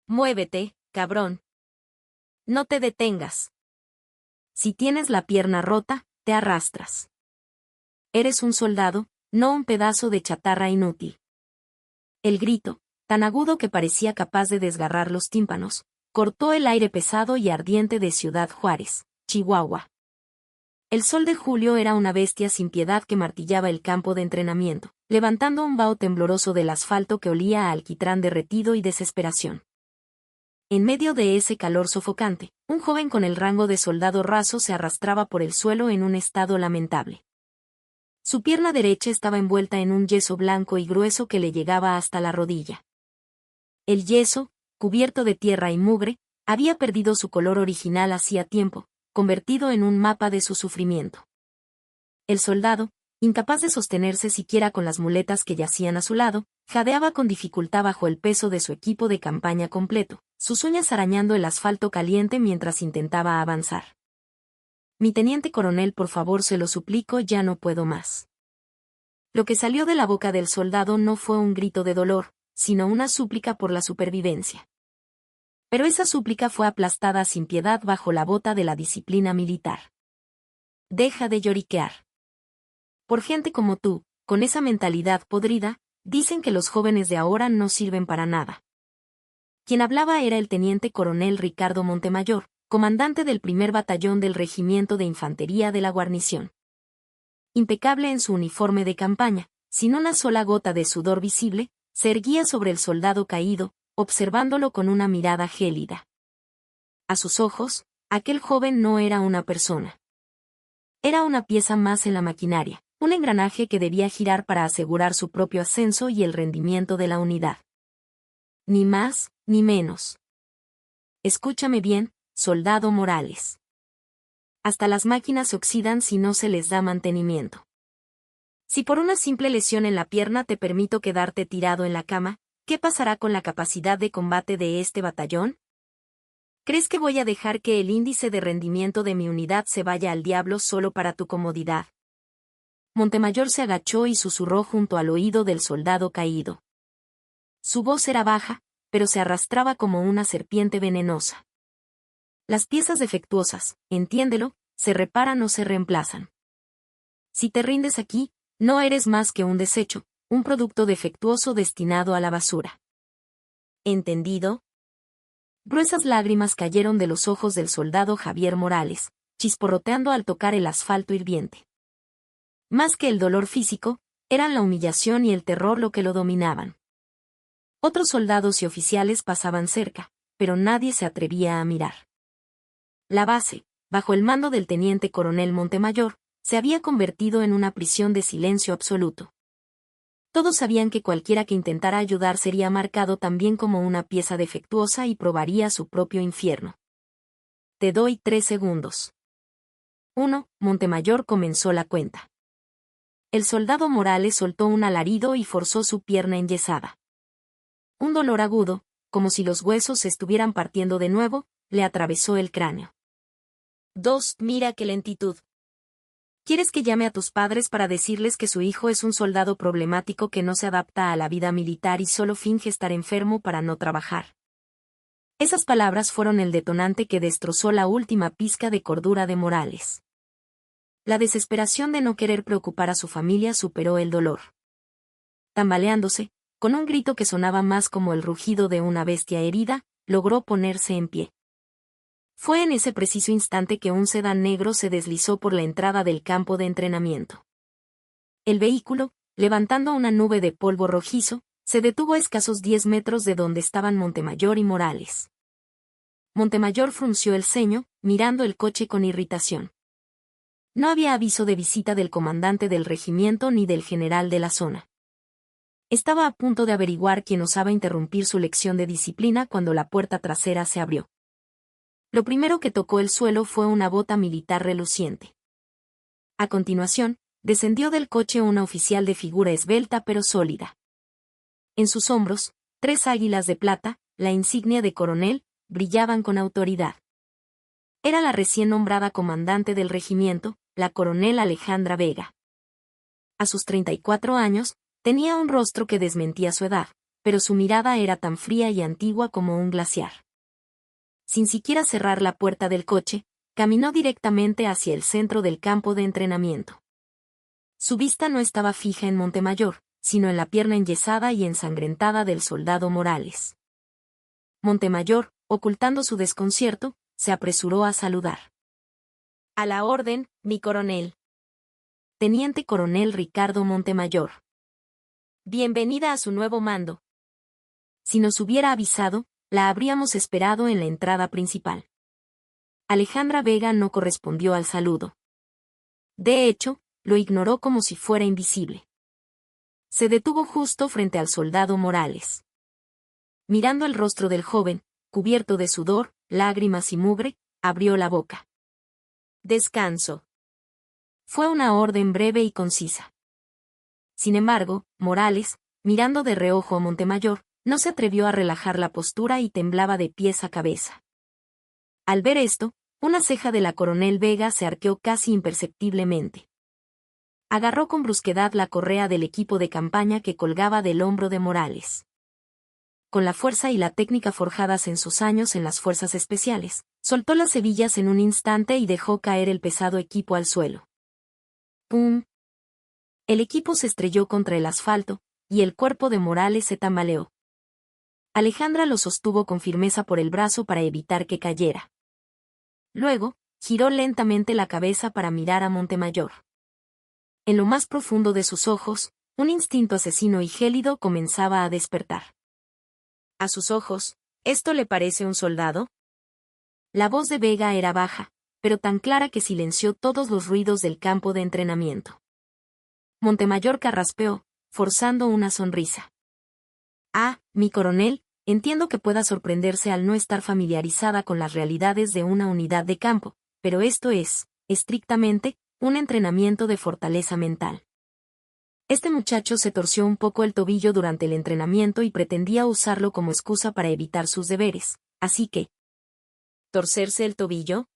Muévete, cabrón. No te detengas. Si tienes la pierna rota, te arrastras. Eres un soldado, no un pedazo de chatarra inútil. El grito, tan agudo que parecía capaz de desgarrar los tímpanos, cortó el aire pesado y ardiente de Ciudad Juárez, Chihuahua. El sol de julio era una bestia sin piedad que martillaba el campo de entrenamiento, levantando un vaho tembloroso del asfalto que olía a alquitrán derretido y desesperación. En medio de ese calor sofocante, un joven con el rango de soldado raso se arrastraba por el suelo en un estado lamentable. Su pierna derecha estaba envuelta en un yeso blanco y grueso que le llegaba hasta la rodilla. El yeso, cubierto de tierra y mugre, había perdido su color original hacía tiempo, convertido en un mapa de su sufrimiento. El soldado, incapaz de sostenerse siquiera con las muletas que yacían a su lado, jadeaba con dificultad bajo el peso de su equipo de campaña completo, sus uñas arañando el asfalto caliente mientras intentaba avanzar. Mi teniente coronel, por favor, se lo suplico, ya no puedo más. Lo que salió de la boca del soldado no fue un grito de dolor, sino una súplica por la supervivencia. Pero esa súplica fue aplastada sin piedad bajo la bota de la disciplina militar. Deja de lloriquear. Por gente como tú, con esa mentalidad podrida, dicen que los jóvenes de ahora no sirven para nada. Quien hablaba era el teniente coronel Ricardo Montemayor, comandante del primer batallón del Regimiento de Infantería de la guarnición. Impecable en su uniforme de campaña, sin una sola gota de sudor visible, se erguía sobre el soldado caído, observándolo con una mirada gélida. A sus ojos, aquel joven no era una persona. Era una pieza más en la maquinaria, un engranaje que debía girar para asegurar su propio ascenso y el rendimiento de la unidad. Ni más, ni menos. Escúchame bien, soldado Morales. Hasta las máquinas se oxidan si no se les da mantenimiento. Si por una simple lesión en la pierna te permito quedarte tirado en la cama, ¿qué pasará con la capacidad de combate de este batallón? ¿Crees que voy a dejar que el índice de rendimiento de mi unidad se vaya al diablo solo para tu comodidad? Montemayor se agachó y susurró junto al oído del soldado caído. Su voz era baja, pero se arrastraba como una serpiente venenosa. Las piezas defectuosas, entiéndelo, se reparan o se reemplazan. Si te rindes aquí, no eres más que un desecho, un producto defectuoso destinado a la basura. ¿Entendido? Gruesas lágrimas cayeron de los ojos del soldado Javier Morales, chisporroteando al tocar el asfalto hirviente. Más que el dolor físico, eran la humillación y el terror lo que lo dominaban. Otros soldados y oficiales pasaban cerca, pero nadie se atrevía a mirar. La base, bajo el mando del teniente coronel Montemayor, se había convertido en una prisión de silencio absoluto. Todos sabían que cualquiera que intentara ayudar sería marcado también como una pieza defectuosa y probaría su propio infierno. Te doy 3 segundos. 1. Montemayor comenzó la cuenta. El soldado Morales soltó un alarido y forzó su pierna enyesada. Un dolor agudo, como si los huesos se estuvieran partiendo de nuevo, le atravesó el cráneo. 2. Mira qué lentitud. ¿Quieres que llame a tus padres para decirles que su hijo es un soldado problemático que no se adapta a la vida militar y solo finge estar enfermo para no trabajar? Esas palabras fueron el detonante que destrozó la última pizca de cordura de Morales. La desesperación de no querer preocupar a su familia superó el dolor. Tambaleándose, con un grito que sonaba más como el rugido de una bestia herida, logró ponerse en pie. Fue en ese preciso instante que un sedán negro se deslizó por la entrada del campo de entrenamiento. El vehículo, levantando una nube de polvo rojizo, se detuvo a escasos 10 metros de donde estaban Montemayor y Morales. Montemayor frunció el ceño, mirando el coche con irritación. No había aviso de visita del comandante del regimiento ni del general de la zona. Estaba a punto de averiguar quién osaba interrumpir su lección de disciplina cuando la puerta trasera se abrió. Lo primero que tocó el suelo fue una bota militar reluciente. A continuación, descendió del coche una oficial de figura esbelta pero sólida. En sus hombros, 3 águilas de plata, la insignia de coronel, brillaban con autoridad. Era la recién nombrada comandante del regimiento, la coronel Alejandra Vega. A sus 34 años, tenía un rostro que desmentía su edad, pero su mirada era tan fría y antigua como un glaciar. Sin siquiera cerrar la puerta del coche, caminó directamente hacia el centro del campo de entrenamiento. Su vista no estaba fija en Montemayor, sino en la pierna enyesada y ensangrentada del soldado Morales. Montemayor, ocultando su desconcierto, se apresuró a saludar. A la orden, mi coronel. Teniente coronel Ricardo Montemayor. Bienvenida a su nuevo mando. Si nos hubiera avisado, la habríamos esperado en la entrada principal. Alejandra Vega no correspondió al saludo. De hecho, lo ignoró como si fuera invisible. Se detuvo justo frente al soldado Morales. Mirando el rostro del joven, cubierto de sudor, lágrimas y mugre, abrió la boca. Descanso. Fue una orden breve y concisa. Sin embargo, Morales, mirando de reojo a Montemayor, no se atrevió a relajar la postura y temblaba de pies a cabeza. Al ver esto, una ceja de la coronel Vega se arqueó casi imperceptiblemente. Agarró con brusquedad la correa del equipo de campaña que colgaba del hombro de Morales. Con la fuerza y la técnica forjadas en sus años en las fuerzas especiales, soltó las hebillas en un instante y dejó caer el pesado equipo al suelo. ¡Pum! El equipo se estrelló contra el asfalto, y el cuerpo de Morales se tambaleó. Alejandra lo sostuvo con firmeza por el brazo para evitar que cayera. Luego, giró lentamente la cabeza para mirar a Montemayor. En lo más profundo de sus ojos, un instinto asesino y gélido comenzaba a despertar. A sus ojos, ¿esto le parece un soldado? La voz de Vega era baja, pero tan clara que silenció todos los ruidos del campo de entrenamiento. Montemayor carraspeó, forzando una sonrisa. Ah, mi coronel, entiendo que pueda sorprenderse al no estar familiarizada con las realidades de una unidad de campo, pero esto es, estrictamente, un entrenamiento de fortaleza mental. Este muchacho se torció un poco el tobillo durante el entrenamiento y pretendía usarlo como excusa para evitar sus deberes, así que... ¿Torcerse el tobillo?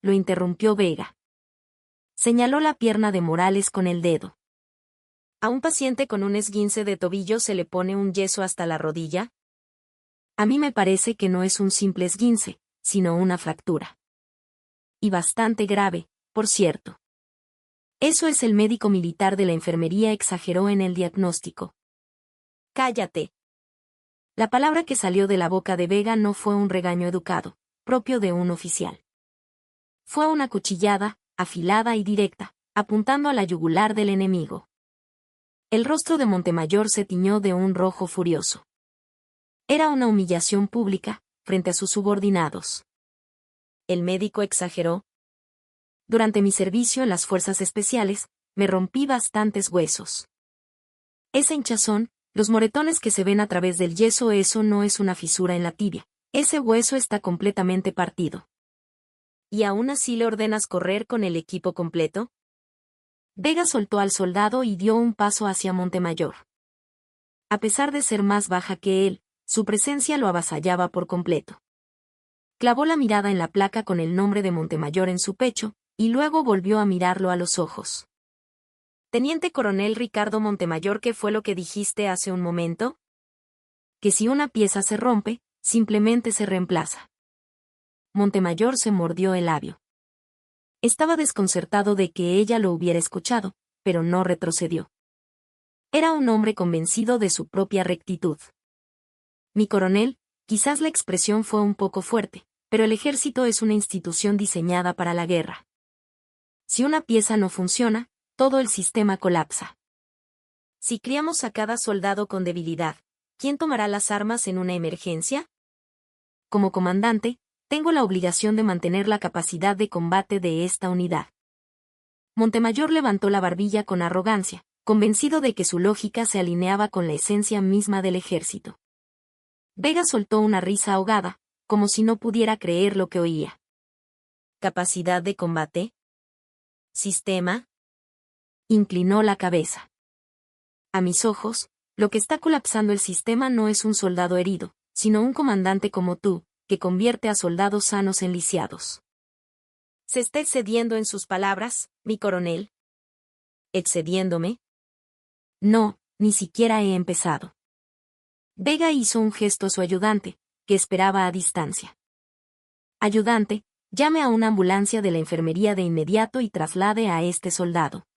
Lo interrumpió Vega. Señaló la pierna de Morales con el dedo. ¿A un paciente con un esguince de tobillo se le pone un yeso hasta la rodilla? A mí me parece que no es un simple esguince, sino una fractura. Y bastante grave, por cierto. Eso es el médico militar de la enfermería exageró en el diagnóstico. Cállate. La palabra que salió de la boca de Vega no fue un regaño educado, propio de un oficial. Fue una cuchillada, afilada y directa, apuntando a la yugular del enemigo. El rostro de Montemayor se tiñó de un rojo furioso. Era una humillación pública, frente a sus subordinados. ¿El médico exageró? Durante mi servicio en las fuerzas especiales, me rompí bastantes huesos. Esa hinchazón, los moretones que se ven a través del yeso, eso no es una fisura en la tibia, ese hueso está completamente partido. ¿Y aún así le ordenas correr con el equipo completo? Vega soltó al soldado y dio un paso hacia Montemayor. A pesar de ser más baja que él, su presencia lo avasallaba por completo. Clavó la mirada en la placa con el nombre de Montemayor en su pecho, y luego volvió a mirarlo a los ojos. Teniente coronel Ricardo Montemayor, ¿qué fue lo que dijiste hace un momento? Que si una pieza se rompe, simplemente se reemplaza. Montemayor se mordió el labio. Estaba desconcertado de que ella lo hubiera escuchado, pero no retrocedió. Era un hombre convencido de su propia rectitud. Mi coronel, quizás la expresión fue un poco fuerte, pero el ejército es una institución diseñada para la guerra. Si una pieza no funciona, todo el sistema colapsa. Si criamos a cada soldado con debilidad, ¿quién tomará las armas en una emergencia? Como comandante, tengo la obligación de mantener la capacidad de combate de esta unidad. Montemayor levantó la barbilla con arrogancia, convencido de que su lógica se alineaba con la esencia misma del ejército. Vega soltó una risa ahogada, como si no pudiera creer lo que oía. ¿Capacidad de combate? ¿Sistema? Inclinó la cabeza. A mis ojos, lo que está colapsando el sistema no es un soldado herido, sino un comandante como tú, que convierte a soldados sanos en lisiados. ¿Se está excediendo en sus palabras, mi coronel? ¿Excediéndome? No, ni siquiera he empezado. Vega hizo un gesto a su ayudante, que esperaba a distancia. Ayudante, llame a una ambulancia de la enfermería de inmediato y traslade a este soldado.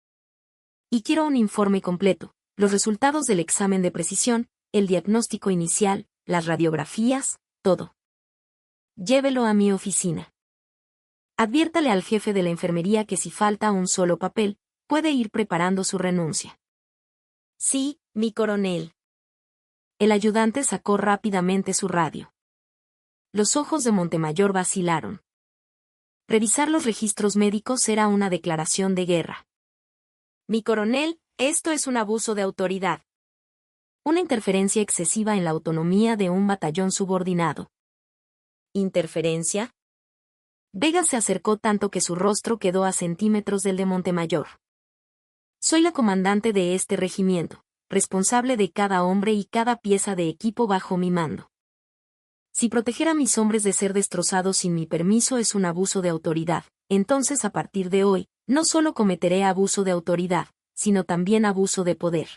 Y quiero un informe completo, los resultados del examen de precisión, el diagnóstico inicial, las radiografías, todo. Llévelo a mi oficina. Adviértale al jefe de la enfermería que si falta un solo papel, puede ir preparando su renuncia. Sí, mi coronel. El ayudante sacó rápidamente su radio. Los ojos de Montemayor vacilaron. Revisar los registros médicos era una declaración de guerra. Mi coronel, esto es un abuso de autoridad. Una interferencia excesiva en la autonomía de un batallón subordinado. ¿Interferencia? Vega se acercó tanto que su rostro quedó a centímetros del de Montemayor. Soy la comandante de este regimiento, responsable de cada hombre y cada pieza de equipo bajo mi mando. Si proteger a mis hombres de ser destrozados sin mi permiso es un abuso de autoridad, entonces a partir de hoy, no solo cometeré abuso de autoridad, sino también abuso de poder.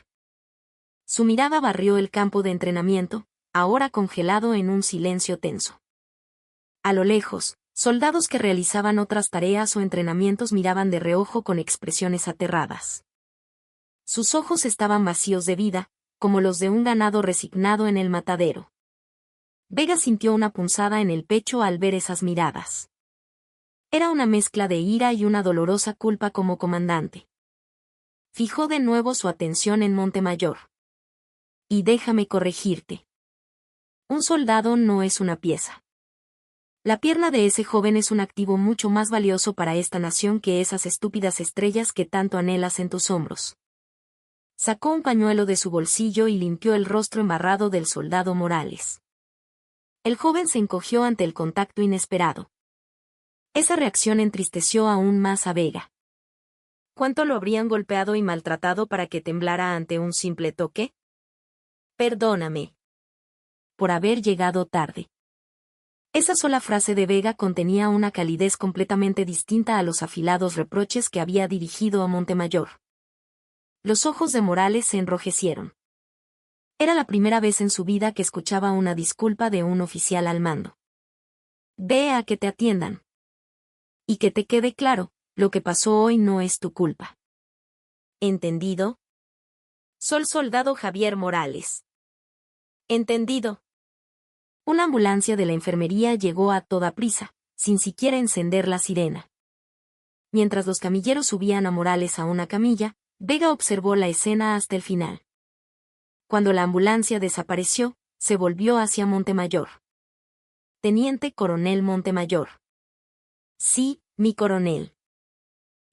Su mirada barrió el campo de entrenamiento, ahora congelado en un silencio tenso. A lo lejos, soldados que realizaban otras tareas o entrenamientos miraban de reojo con expresiones aterradas. Sus ojos estaban vacíos de vida, como los de un ganado resignado en el matadero. Vega sintió una punzada en el pecho al ver esas miradas. Era una mezcla de ira y una dolorosa culpa como comandante. Fijó de nuevo su atención en Montemayor. Y déjame corregirte. Un soldado no es una pieza. La pierna de ese joven es un activo mucho más valioso para esta nación que esas estúpidas estrellas que tanto anhelas en tus hombros. Sacó un pañuelo de su bolsillo y limpió el rostro embarrado del soldado Morales. El joven se encogió ante el contacto inesperado. Esa reacción entristeció aún más a Vega. ¿Cuánto lo habrían golpeado y maltratado para que temblara ante un simple toque? Perdóname. Por haber llegado tarde. Esa sola frase de Vega contenía una calidez completamente distinta a los afilados reproches que había dirigido a Montemayor. Los ojos de Morales se enrojecieron. Era la primera vez en su vida que escuchaba una disculpa de un oficial al mando. Ve a que te atiendan. Y que te quede claro, lo que pasó hoy no es tu culpa. ¿Entendido? Soy soldado Javier Morales. Entendido. Una ambulancia de la enfermería llegó a toda prisa, sin siquiera encender la sirena. Mientras los camilleros subían a Morales a una camilla, Vega observó la escena hasta el final. Cuando la ambulancia desapareció, se volvió hacia Montemayor. Teniente Coronel Montemayor. Sí, mi coronel.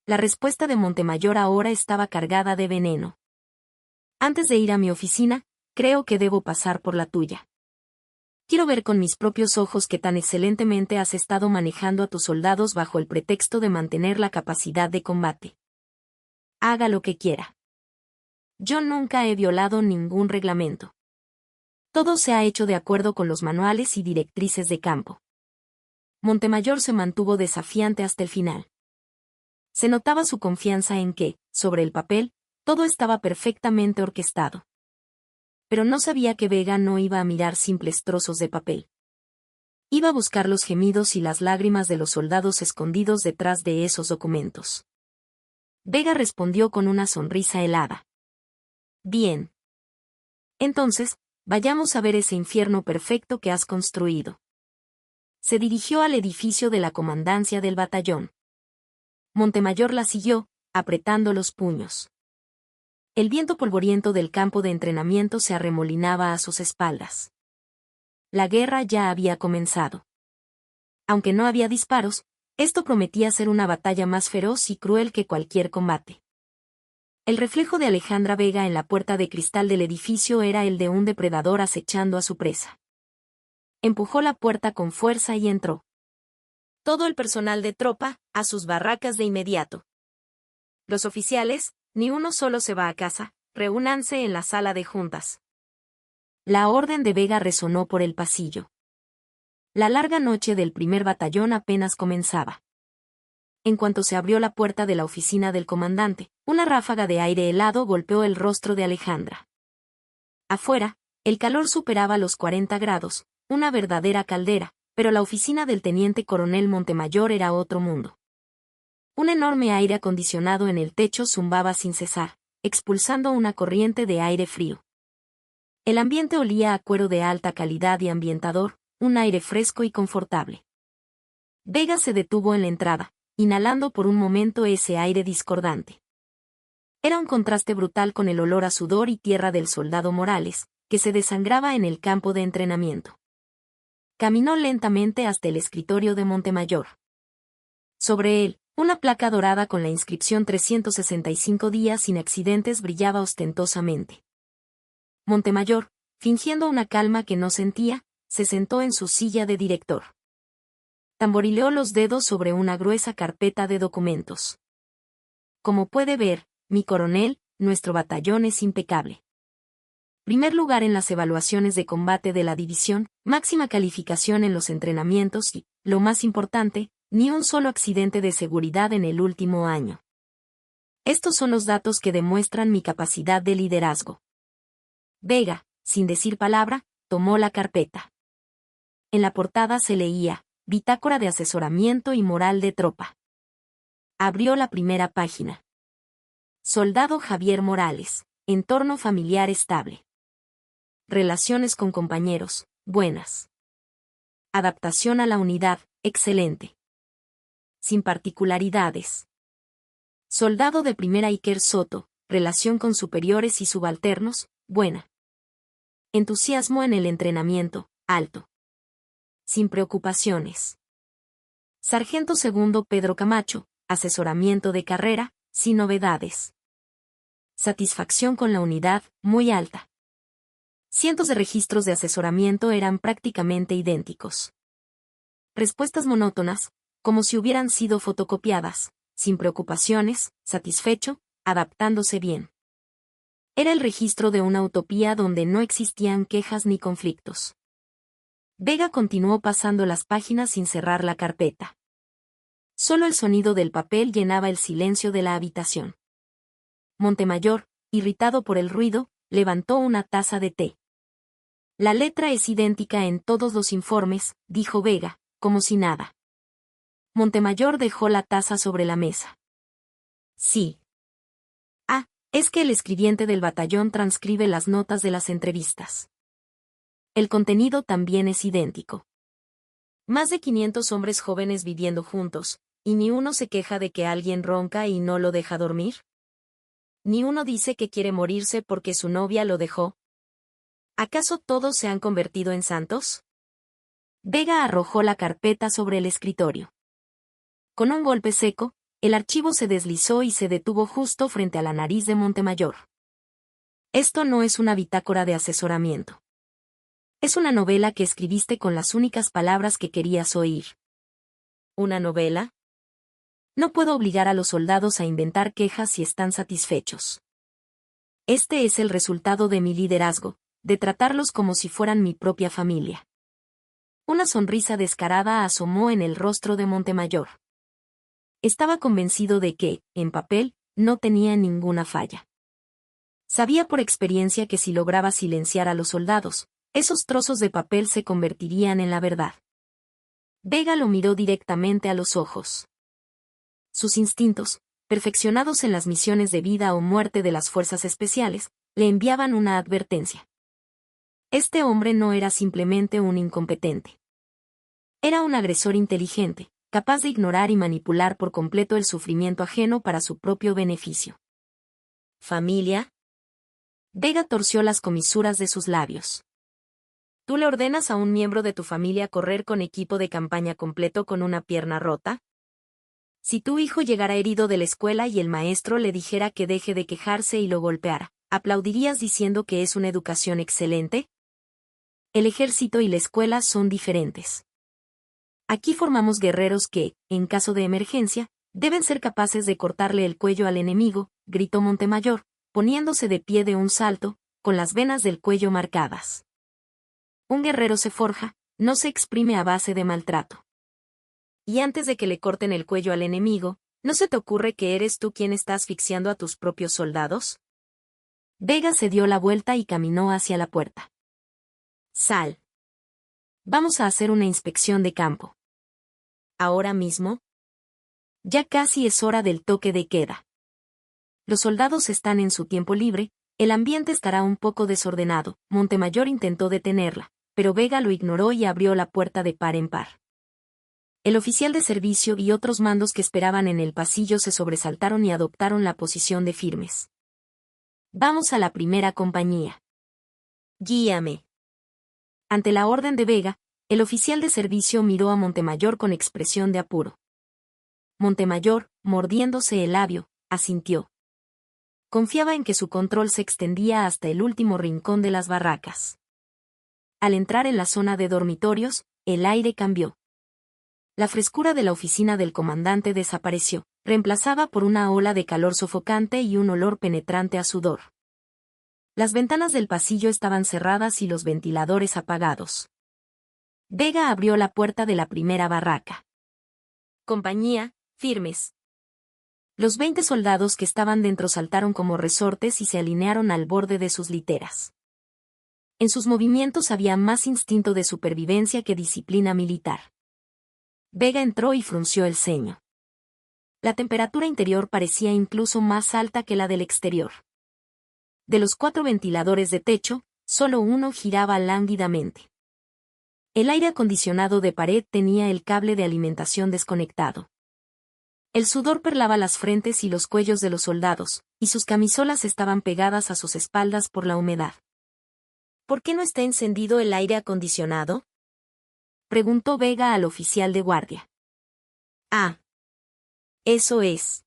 La respuesta de Montemayor ahora estaba cargada de veneno. Antes de ir a mi oficina, creo que debo pasar por la tuya. Quiero ver con mis propios ojos que tan excelentemente has estado manejando a tus soldados bajo el pretexto de mantener la capacidad de combate. Haga lo que quiera. Yo nunca he violado ningún reglamento. Todo se ha hecho de acuerdo con los manuales y directrices de campo. Montemayor se mantuvo desafiante hasta el final. Se notaba su confianza en que, sobre el papel, todo estaba perfectamente orquestado. Pero no sabía que Vega no iba a mirar simples trozos de papel. Iba a buscar los gemidos y las lágrimas de los soldados escondidos detrás de esos documentos. Vega respondió con una sonrisa helada. Bien. Entonces, vayamos a ver ese infierno perfecto que has construido. Se dirigió al edificio de la comandancia del batallón. Montemayor la siguió, apretando los puños. El viento polvoriento del campo de entrenamiento se arremolinaba a sus espaldas. La guerra ya había comenzado. Aunque no había disparos, esto prometía ser una batalla más feroz y cruel que cualquier combate. El reflejo de Alejandra Vega en la puerta de cristal del edificio era el de un depredador acechando a su presa. Empujó la puerta con fuerza y entró. Todo el personal de tropa, a sus barracas de inmediato. Los oficiales, ni uno solo se va a casa, reúnanse en la sala de juntas. La orden de Vega resonó por el pasillo. La larga noche del primer batallón apenas comenzaba. En cuanto se abrió la puerta de la oficina del comandante, una ráfaga de aire helado golpeó el rostro de Alejandra. Afuera, El calor superaba los 40 grados, una verdadera caldera, pero la oficina del teniente coronel Montemayor era otro mundo. Un enorme aire acondicionado en el techo zumbaba sin cesar, expulsando una corriente de aire frío. El ambiente olía a cuero de alta calidad y ambientador, un aire fresco y confortable. Vega se detuvo en la entrada, inhalando por un momento ese aire discordante. Era un contraste brutal con el olor a sudor y tierra del soldado Morales, que se desangraba en el campo de entrenamiento. Caminó lentamente hasta el escritorio de Montemayor. Sobre él, una placa dorada con la inscripción 365 días sin accidentes brillaba ostentosamente. Montemayor, fingiendo una calma que no sentía, se sentó en su silla de director. Tamborileó los dedos sobre una gruesa carpeta de documentos. Como puede ver, mi coronel, nuestro batallón es impecable. Primer lugar en las evaluaciones de combate de la división, máxima calificación en los entrenamientos y, lo más importante, ni un solo accidente de seguridad en el último año. Estos son los datos que demuestran mi capacidad de liderazgo. Vega, sin decir palabra, tomó la carpeta. En la portada se leía, Bitácora de asesoramiento y moral de tropa. Abrió la primera página. Soldado Javier Morales, entorno familiar estable. Relaciones con compañeros, buenas. Adaptación a la unidad, excelente. Sin particularidades. Soldado de primera Iker Soto, relación con superiores y subalternos, buena. Entusiasmo en el entrenamiento, alto. Sin preocupaciones. Sargento segundo Pedro Camacho, asesoramiento de carrera, sin novedades. Satisfacción con la unidad, muy alta. Cientos de registros de asesoramiento eran prácticamente idénticos. Respuestas monótonas, como si hubieran sido fotocopiadas, sin preocupaciones, satisfecho, adaptándose bien. Era el registro de una utopía donde no existían quejas ni conflictos. Vega continuó pasando las páginas sin cerrar la carpeta. Solo el sonido del papel llenaba el silencio de la habitación. Montemayor, irritado por el ruido, levantó una taza de té. La letra es idéntica en todos los informes, dijo Vega, como si nada. Montemayor dejó la taza sobre la mesa. Sí. Ah, es que el escribiente del batallón transcribe las notas de las entrevistas. El contenido también es idéntico. Más de 500 hombres jóvenes viviendo juntos, y ni uno se queja de que alguien ronca y no lo deja dormir. Ni uno dice que quiere morirse porque su novia lo dejó. ¿Acaso todos se han convertido en santos? Vega arrojó la carpeta sobre el escritorio. Con un golpe seco, el archivo se deslizó y se detuvo justo frente a la nariz de Montemayor. Esto no es una bitácora de asesoramiento. Es una novela que escribiste con las únicas palabras que querías oír. ¿Una novela? No puedo obligar a los soldados a inventar quejas si están satisfechos. Este es el resultado de mi liderazgo, de tratarlos como si fueran mi propia familia. Una sonrisa descarada asomó en el rostro de Montemayor. Estaba convencido de que, en papel, no tenía ninguna falla. Sabía por experiencia que si lograba silenciar a los soldados, esos trozos de papel se convertirían en la verdad. Vega lo miró directamente a los ojos. Sus instintos, perfeccionados en las misiones de vida o muerte de las fuerzas especiales, le enviaban una advertencia. Este hombre no era simplemente un incompetente. Era un agresor inteligente, capaz de ignorar y manipular por completo el sufrimiento ajeno para su propio beneficio. ¿Familia? Vega torció las comisuras de sus labios. ¿Tú le ordenas a un miembro de tu familia correr con equipo de campaña completo con una pierna rota? Si tu hijo llegara herido de la escuela y el maestro le dijera que deje de quejarse y lo golpeara, ¿aplaudirías diciendo que es una educación excelente? El ejército y la escuela son diferentes. Aquí formamos guerreros que, en caso de emergencia, deben ser capaces de cortarle el cuello al enemigo, gritó Montemayor, poniéndose de pie de un salto, con las venas del cuello marcadas. Un guerrero se forja, no se exprime a base de maltrato. Y antes de que le corten el cuello al enemigo, ¿no se te ocurre que eres tú quien está asfixiando a tus propios soldados? Vega se dio la vuelta y caminó hacia la puerta. Sal. Vamos a hacer una inspección de campo. ¿Ahora mismo? Ya casi es hora del toque de queda. Los soldados están en su tiempo libre, el ambiente estará un poco desordenado. Montemayor intentó detenerla, pero Vega lo ignoró y abrió la puerta de par en par. El oficial de servicio y otros mandos que esperaban en el pasillo se sobresaltaron y adoptaron la posición de firmes. Vamos a la primera compañía. Guíame. Ante la orden de Vega, el oficial de servicio miró a Montemayor con expresión de apuro. Montemayor, mordiéndose el labio, asintió. Confiaba en que su control se extendía hasta el último rincón de las barracas. Al entrar en la zona de dormitorios, el aire cambió. La frescura de la oficina del comandante desapareció, reemplazada por una ola de calor sofocante y un olor penetrante a sudor. Las ventanas del pasillo estaban cerradas y los ventiladores apagados. Vega abrió la puerta de la primera barraca. Compañía, firmes. Los 20 soldados que estaban dentro saltaron como resortes y se alinearon al borde de sus literas. En sus movimientos había más instinto de supervivencia que disciplina militar. Vega entró y frunció el ceño. La temperatura interior parecía incluso más alta que la del exterior. De los 4 ventiladores de techo, solo uno giraba lánguidamente. El aire acondicionado de pared tenía el cable de alimentación desconectado. El sudor perlaba las frentes y los cuellos de los soldados, y sus camisolas estaban pegadas a sus espaldas por la humedad. ¿Por qué no está encendido el aire acondicionado?, preguntó Vega al oficial de guardia. Ah. Eso es.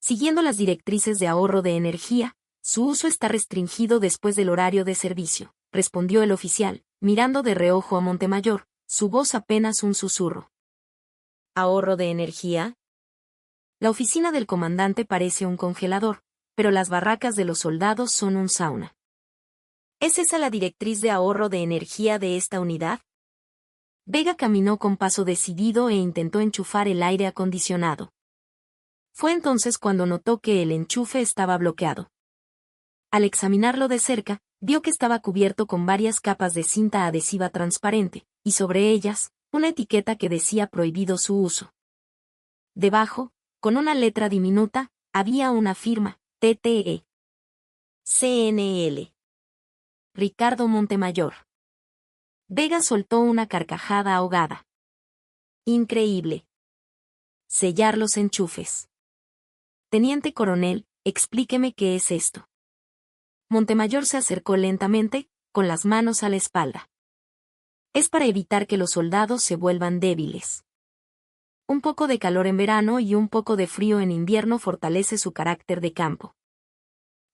Siguiendo las directrices de ahorro de energía, su uso está restringido después del horario de servicio, respondió el oficial, mirando de reojo a Montemayor, su voz apenas un susurro. ¿Ahorro de energía? La oficina del comandante parece un congelador, pero las barracas de los soldados son un sauna. ¿Es esa la directriz de ahorro de energía de esta unidad? Vega caminó con paso decidido e intentó enchufar el aire acondicionado. Fue entonces cuando notó que el enchufe estaba bloqueado. Al examinarlo de cerca, vio que estaba cubierto con varias capas de cinta adhesiva transparente, y sobre ellas, una etiqueta que decía prohibido su uso. Debajo, con una letra diminuta, había una firma, TTE. CNL. Ricardo Montemayor. Vega soltó una carcajada ahogada. Increíble. Sellar los enchufes. Teniente coronel, explíqueme qué es esto. Montemayor se acercó lentamente, con las manos a la espalda. Es para evitar que los soldados se vuelvan débiles. Un poco de calor en verano y un poco de frío en invierno fortalece su carácter de campo.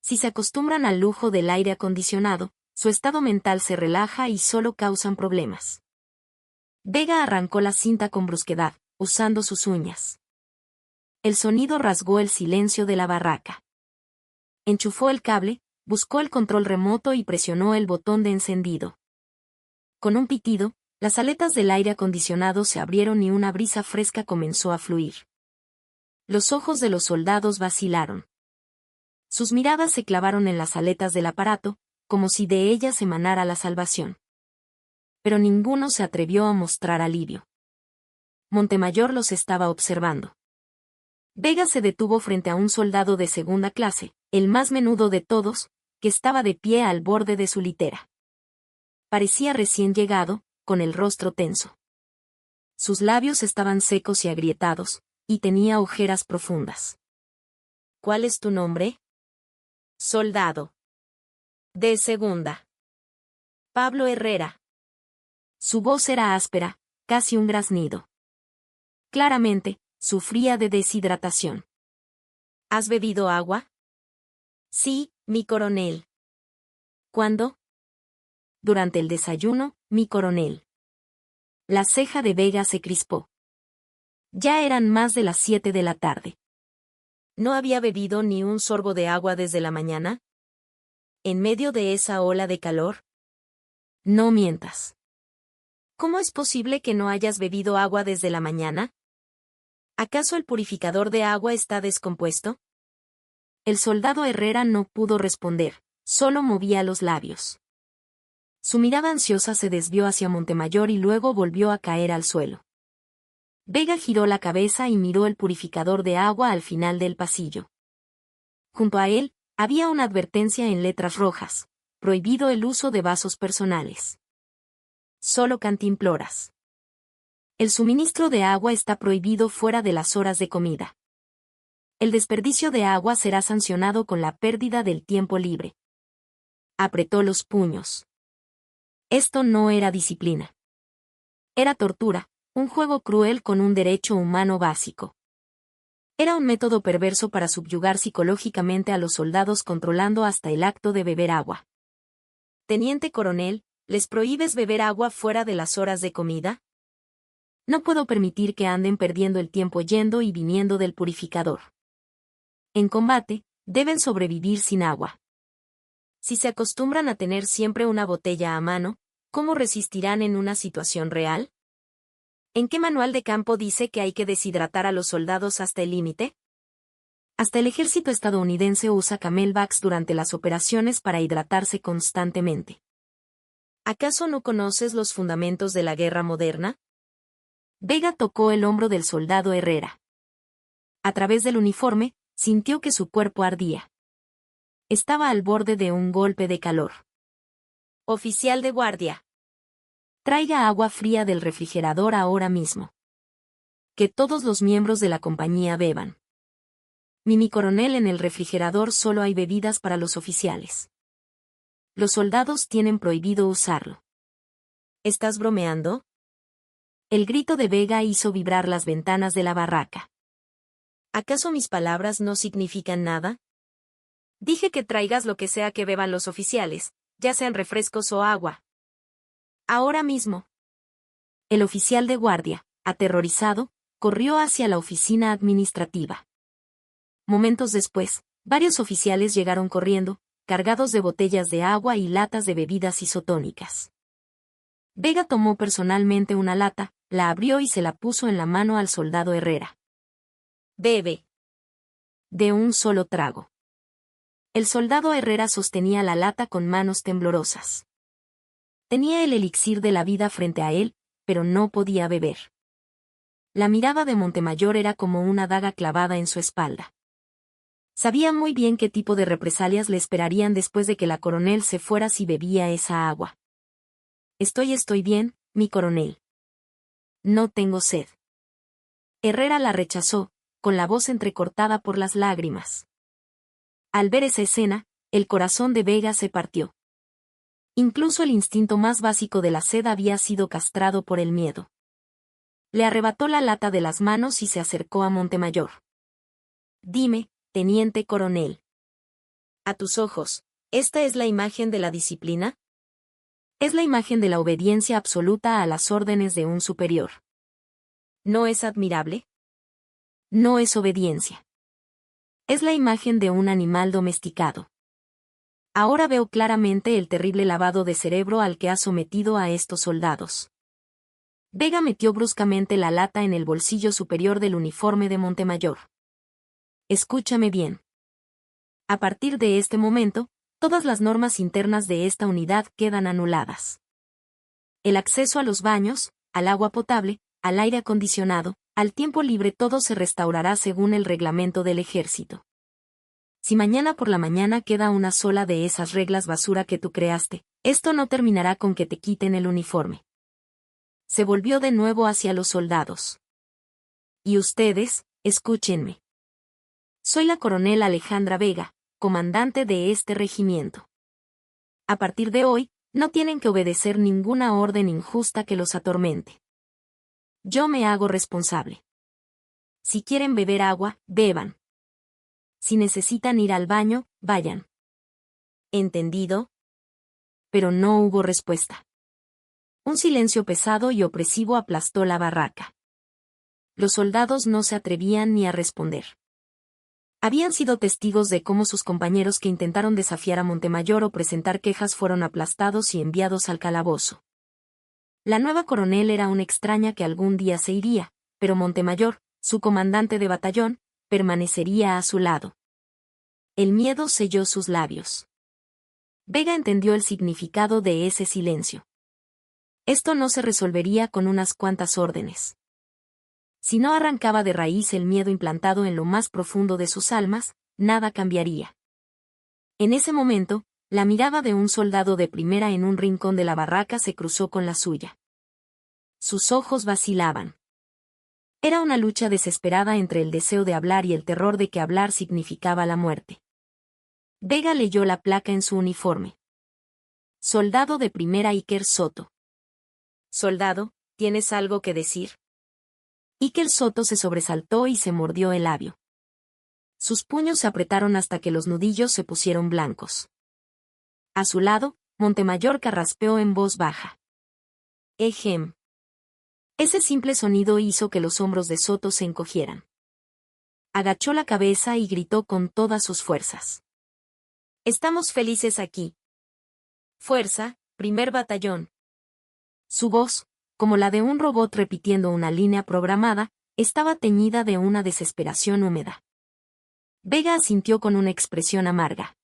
Si se acostumbran al lujo del aire acondicionado, su estado mental se relaja y solo causan problemas. Vega arrancó la cinta con brusquedad, usando sus uñas. El sonido rasgó el silencio de la barraca. Enchufó el cable, buscó el control remoto y presionó el botón de encendido. Con un pitido, las aletas del aire acondicionado se abrieron y una brisa fresca comenzó a fluir. Los ojos de los soldados vacilaron. Sus miradas se clavaron en las aletas del aparato, como si de ellas emanara la salvación. Pero ninguno se atrevió a mostrar alivio. Montemayor los estaba observando. Vega se detuvo frente a un soldado de segunda clase, el más menudo de todos, que estaba de pie al borde de su litera. Parecía recién llegado, con el rostro tenso. Sus labios estaban secos y agrietados, y tenía ojeras profundas. ¿Cuál es tu nombre? Soldado. De segunda. Pablo Herrera. Su voz era áspera, casi un graznido. Claramente, sufría de deshidratación. ¿Has bebido agua? Sí, mi coronel. ¿Cuándo? Durante el desayuno, mi coronel. La ceja de Vega se crispó. Ya eran más de las 7 de la tarde. ¿No había bebido ni un sorbo de agua desde la mañana? ¿En medio de esa ola de calor? No mientas. ¿Cómo es posible que no hayas bebido agua desde la mañana? ¿Acaso el purificador de agua está descompuesto? El soldado Herrera no pudo responder, solo movía los labios. Su mirada ansiosa se desvió hacia Montemayor y luego volvió a caer al suelo. Vega giró la cabeza y miró el purificador de agua al final del pasillo. Junto a él, había una advertencia en letras rojas: prohibido el uso de vasos personales. Solo cantimploras. El suministro de agua está prohibido fuera de las horas de comida. El desperdicio de agua será sancionado con la pérdida del tiempo libre. Apretó los puños. Esto no era disciplina. Era tortura, un juego cruel con un derecho humano básico. Era un método perverso para subyugar psicológicamente a los soldados controlando hasta el acto de beber agua. Teniente coronel, ¿les prohíbes beber agua fuera de las horas de comida? No puedo permitir que anden perdiendo el tiempo yendo y viniendo del purificador. En combate, deben sobrevivir sin agua. Si se acostumbran a tener siempre una botella a mano, ¿cómo resistirán en una situación real? ¿En qué manual de campo dice que hay que deshidratar a los soldados hasta el límite? Hasta el ejército estadounidense usa camelbacks durante las operaciones para hidratarse constantemente. ¿Acaso no conoces los fundamentos de la guerra moderna? Vega tocó el hombro del soldado Herrera. A través del uniforme, sintió que su cuerpo ardía. Estaba al borde de un golpe de calor. Oficial de guardia. Traiga agua fría del refrigerador ahora mismo. Que todos los miembros de la compañía beban. Mi coronel, en el refrigerador solo hay bebidas para los oficiales. Los soldados tienen prohibido usarlo. ¿Estás bromeando? El grito de Vega hizo vibrar las ventanas de la barraca. ¿Acaso mis palabras no significan nada? Dije que traigas lo que sea que beban los oficiales, ya sean refrescos o agua. Ahora mismo. El oficial de guardia, aterrorizado, corrió hacia la oficina administrativa. Momentos después, varios oficiales llegaron corriendo, cargados de botellas de agua y latas de bebidas isotónicas. Vega tomó personalmente una lata, la abrió y se la puso en la mano al soldado Herrera. Bebe. De un solo trago. El soldado Herrera sostenía la lata con manos temblorosas. Tenía el elixir de la vida frente a él, pero no podía beber. La mirada de Montemayor era como una daga clavada en su espalda. Sabía muy bien qué tipo de represalias le esperarían después de que la coronel se fuera si bebía esa agua. Estoy bien, mi coronel. No tengo sed. Herrera la rechazó, con la voz entrecortada por las lágrimas. Al ver esa escena, el corazón de Vega se partió. Incluso el instinto más básico de la sed había sido castrado por el miedo. Le arrebató la lata de las manos y se acercó a Montemayor. Dime, teniente coronel. A tus ojos, ¿esta es la imagen de la disciplina? Es la imagen de la obediencia absoluta a las órdenes de un superior. ¿No es admirable? No es obediencia. Es la imagen de un animal domesticado. Ahora veo claramente el terrible lavado de cerebro al que ha sometido a estos soldados. Vega metió bruscamente la lata en el bolsillo superior del uniforme de Montemayor. Escúchame bien. A partir de este momento, todas las normas internas de esta unidad quedan anuladas. El acceso a los baños, al agua potable, al aire acondicionado, al tiempo libre, todo se restaurará según el reglamento del ejército. Si mañana por la mañana queda una sola de esas reglas basura que tú creaste, esto no terminará con que te quiten el uniforme. Se volvió de nuevo hacia los soldados. Y ustedes, escúchenme. Soy la coronel Alejandra Vega, comandante de este regimiento. A partir de hoy, no tienen que obedecer ninguna orden injusta que los atormente. Yo me hago responsable. Si quieren beber agua, beban. Si necesitan ir al baño, vayan. ¿Entendido? Pero no hubo respuesta. Un silencio pesado y opresivo aplastó la barraca. Los soldados no se atrevían ni a responder. Habían sido testigos de cómo sus compañeros que intentaron desafiar a Montemayor o presentar quejas fueron aplastados y enviados al calabozo. La nueva coronel era una extraña que algún día se iría, pero Montemayor, su comandante de batallón, permanecería a su lado. El miedo selló sus labios. Vega entendió el significado de ese silencio. Esto no se resolvería con unas cuantas órdenes. Si no arrancaba de raíz el miedo implantado en lo más profundo de sus almas, nada cambiaría. En ese momento, la mirada de un soldado de primera en un rincón de la barraca se cruzó con la suya. Sus ojos vacilaban. Era una lucha desesperada entre el deseo de hablar y el terror de que hablar significaba la muerte. Vega leyó la placa en su uniforme. Soldado de primera Iker Soto. Soldado, ¿tienes algo que decir? Iker Soto se sobresaltó y se mordió el labio. Sus puños se apretaron hasta que los nudillos se pusieron blancos. A su lado, Montemayor carraspeó en voz baja. Ejem. Ese simple sonido hizo que los hombros de Soto se encogieran. Agachó la cabeza y gritó con todas sus fuerzas. Estamos felices aquí. Fuerza, primer batallón. Su voz, como la de un robot repitiendo una línea programada, estaba teñida de una desesperación húmeda. Vega asintió con una expresión amarga.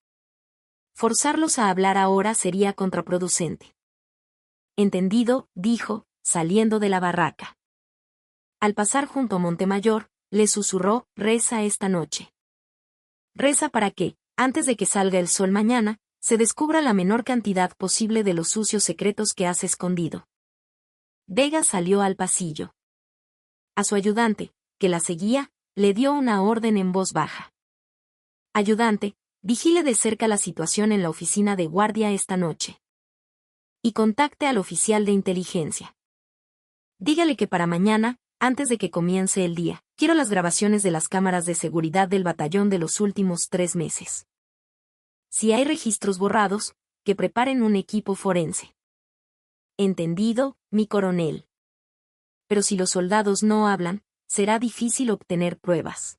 Forzarlos a hablar ahora sería contraproducente. Entendido, dijo, saliendo de la barraca. Al pasar junto a Montemayor, le susurró, reza esta noche. Reza para que, antes de que salga el sol mañana, se descubra la menor cantidad posible de los sucios secretos que has escondido. Vega salió al pasillo. A su ayudante, que la seguía, le dio una orden en voz baja. Ayudante, vigile de cerca la situación en la oficina de guardia esta noche. Y contacte al oficial de inteligencia. Dígale que para mañana, antes de que comience el día, quiero las grabaciones de las cámaras de seguridad del batallón de los últimos 3 meses. Si hay registros borrados, que preparen un equipo forense. Entendido, mi coronel. Pero si los soldados no hablan, será difícil obtener pruebas.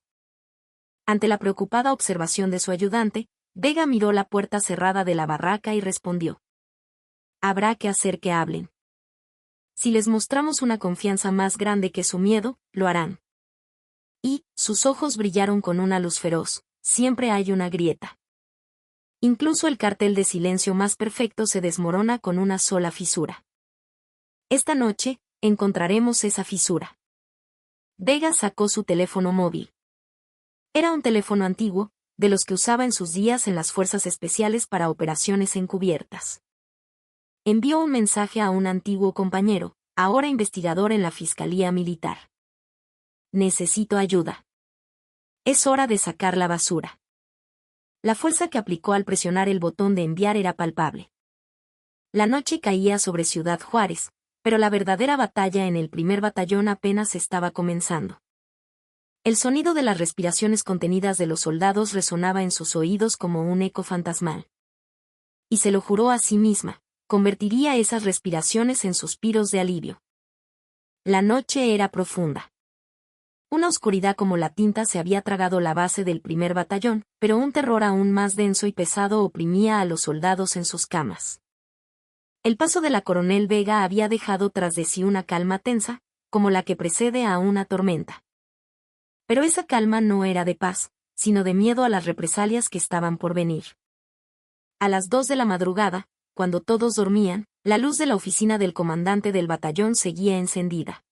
Ante la preocupada observación de su ayudante, Vega miró la puerta cerrada de la barraca y respondió. Habrá que hacer que hablen. Si les mostramos una confianza más grande que su miedo, lo harán. Y, sus ojos brillaron con una luz feroz, siempre hay una grieta. Incluso el cartel de silencio más perfecto se desmorona con una sola fisura. Esta noche, encontraremos esa fisura. Vega sacó su teléfono móvil. Era un teléfono antiguo, de los que usaba en sus días en las fuerzas especiales para operaciones encubiertas. Envió un mensaje a un antiguo compañero, ahora investigador en la Fiscalía Militar. Necesito ayuda. Es hora de sacar la basura. La fuerza que aplicó al presionar el botón de enviar era palpable. La noche caía sobre Ciudad Juárez, pero la verdadera batalla en el primer batallón apenas estaba comenzando. El sonido de las respiraciones contenidas de los soldados resonaba en sus oídos como un eco fantasmal. Y se lo juró a sí misma. Convertiría esas respiraciones en suspiros de alivio. La noche era profunda. Una oscuridad como la tinta se había tragado la base del primer batallón, pero un terror aún más denso y pesado oprimía a los soldados en sus camas. El paso de la coronel Vega había dejado tras de sí una calma tensa, como la que precede a una tormenta. Pero esa calma no era de paz, sino de miedo a las represalias que estaban por venir. A las 2 de la madrugada, cuando todos dormían, la luz de la oficina del comandante del batallón seguía encendida.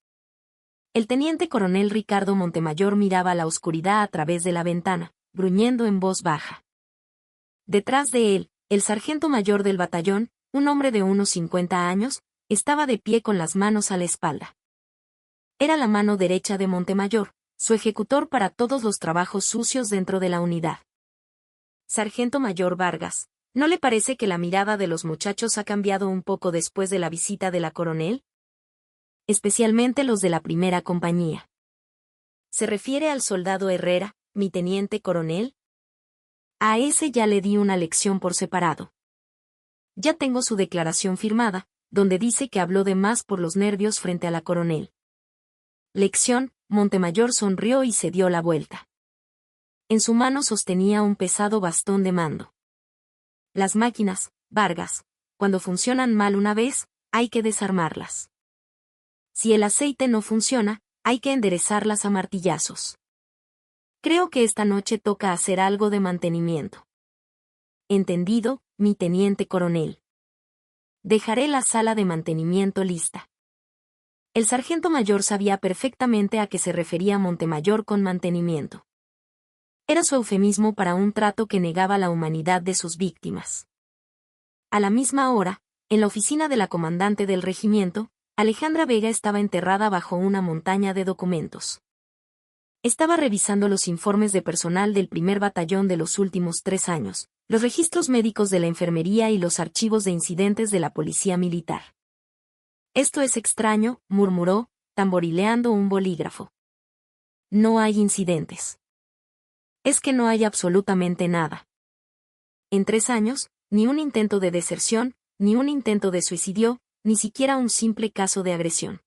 El teniente coronel Ricardo Montemayor miraba la oscuridad a través de la ventana, gruñendo en voz baja. Detrás de él, el sargento mayor del batallón, un hombre de unos 50 años, estaba de pie con las manos a la espalda. Era la mano derecha de Montemayor, su ejecutor para todos los trabajos sucios dentro de la unidad. Sargento Mayor Vargas, ¿no le parece que la mirada de los muchachos ha cambiado un poco después de la visita de la coronel? Especialmente los de la primera compañía. ¿Se refiere al soldado Herrera, mi teniente coronel? A ese ya le di una lección por separado. Ya tengo su declaración firmada, donde dice que habló de más por los nervios frente a la coronel. Lección, Montemayor sonrió y se dio la vuelta. En su mano sostenía un pesado bastón de mando. Las máquinas, Vargas, cuando funcionan mal una vez, hay que desarmarlas. Si el aceite no funciona, hay que enderezarlas a martillazos. Creo que esta noche toca hacer algo de mantenimiento. entendido, mi teniente coronel. Dejaré la sala de mantenimiento lista. El sargento mayor sabía perfectamente a qué se refería Montemayor con mantenimiento. Era su eufemismo para un trato que negaba la humanidad de sus víctimas. A la misma hora, en la oficina de la comandante del regimiento, Alejandra Vega estaba enterrada bajo una montaña de documentos. Estaba revisando los informes de personal del primer batallón de los últimos 3 años, los registros médicos de la enfermería y los archivos de incidentes de la policía militar. Esto es extraño, murmuró, tamborileando un bolígrafo. No hay incidentes. Es que no hay absolutamente nada. En 3 años, ni un intento de deserción, ni un intento de suicidio, ni siquiera un simple caso de agresión.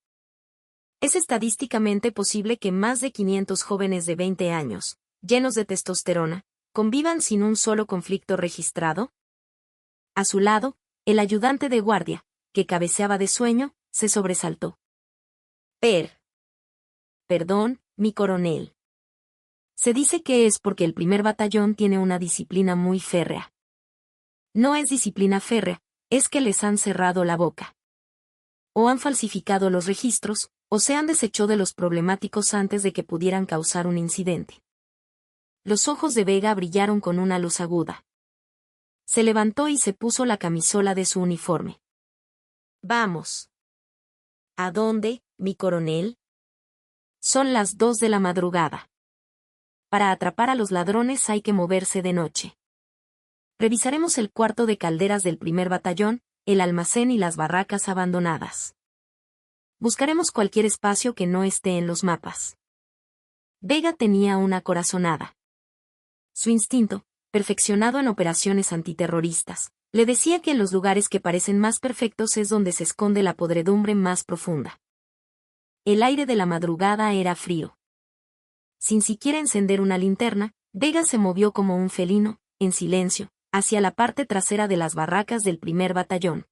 ¿Es estadísticamente posible que más de 500 jóvenes de 20 años, llenos de testosterona, convivan sin un solo conflicto registrado? A su lado, el ayudante de guardia, que cabeceaba de sueño, se sobresaltó. Perdón, mi coronel. Se dice que es porque el primer batallón tiene una disciplina muy férrea. No es disciplina férrea, es que les han cerrado la boca. O han falsificado los registros, o se han deshecho de los problemáticos antes de que pudieran causar un incidente. Los ojos de Vega brillaron con una luz aguda. Se levantó y se puso la camisola de su uniforme. Vamos. ¿A dónde, mi coronel? Son las 2 de la madrugada. Para atrapar a los ladrones hay que moverse de noche. Revisaremos el cuarto de calderas del primer batallón, el almacén y las barracas abandonadas. Buscaremos cualquier espacio que no esté en los mapas. Vega tenía una corazonada. Su instinto, perfeccionado en operaciones antiterroristas, le decía que en los lugares que parecen más perfectos es donde se esconde la podredumbre más profunda. El aire de la madrugada era frío. Sin siquiera encender una linterna, Vega se movió como un felino, en silencio, hacia la parte trasera de las barracas del primer batallón.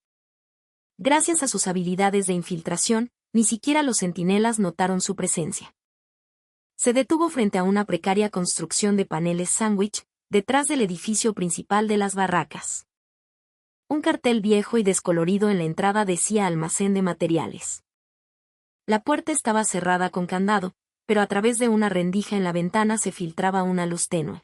Gracias a sus habilidades de infiltración, ni siquiera los centinelas notaron su presencia. Se detuvo frente a una precaria construcción de paneles sándwich, detrás del edificio principal de las barracas. Un cartel viejo y descolorido en la entrada decía almacén de materiales. La puerta estaba cerrada con candado, pero a través de una rendija en la ventana se filtraba una luz tenue.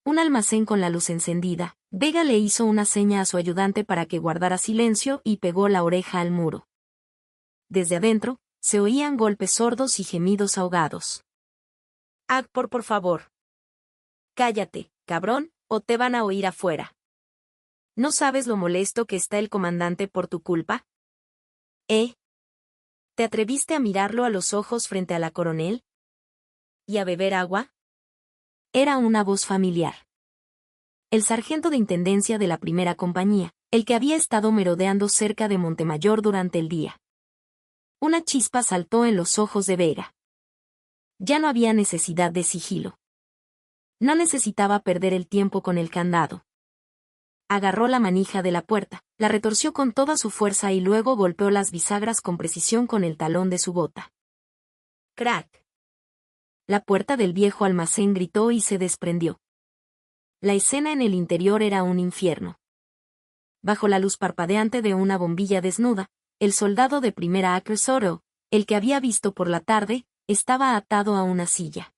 Un almacén con la luz encendida. Vega le hizo una seña a su ayudante para que guardara silencio y pegó la oreja al muro. Desde adentro, se oían golpes sordos y gemidos ahogados. Por favor. Cállate, cabrón, o te van a oír afuera. ¿No sabes lo molesto que está el comandante por tu culpa? ¿Te atreviste a mirarlo a los ojos frente a la coronel? ¿Y a beber agua? Era una voz familiar. El sargento de intendencia de la primera compañía, el que había estado merodeando cerca de Montemayor durante el día. Una chispa saltó en los ojos de Vega. Ya no había necesidad de sigilo. No necesitaba perder el tiempo con el candado. Agarró la manija de la puerta, la retorció con toda su fuerza y luego golpeó las bisagras con precisión con el talón de su bota. ¡Crack! La puerta del viejo almacén gritó y se desprendió. La escena en el interior era un infierno. Bajo la luz parpadeante de una bombilla desnuda, el soldado de primera Acresoro, el que había visto por la tarde, estaba atado a una silla.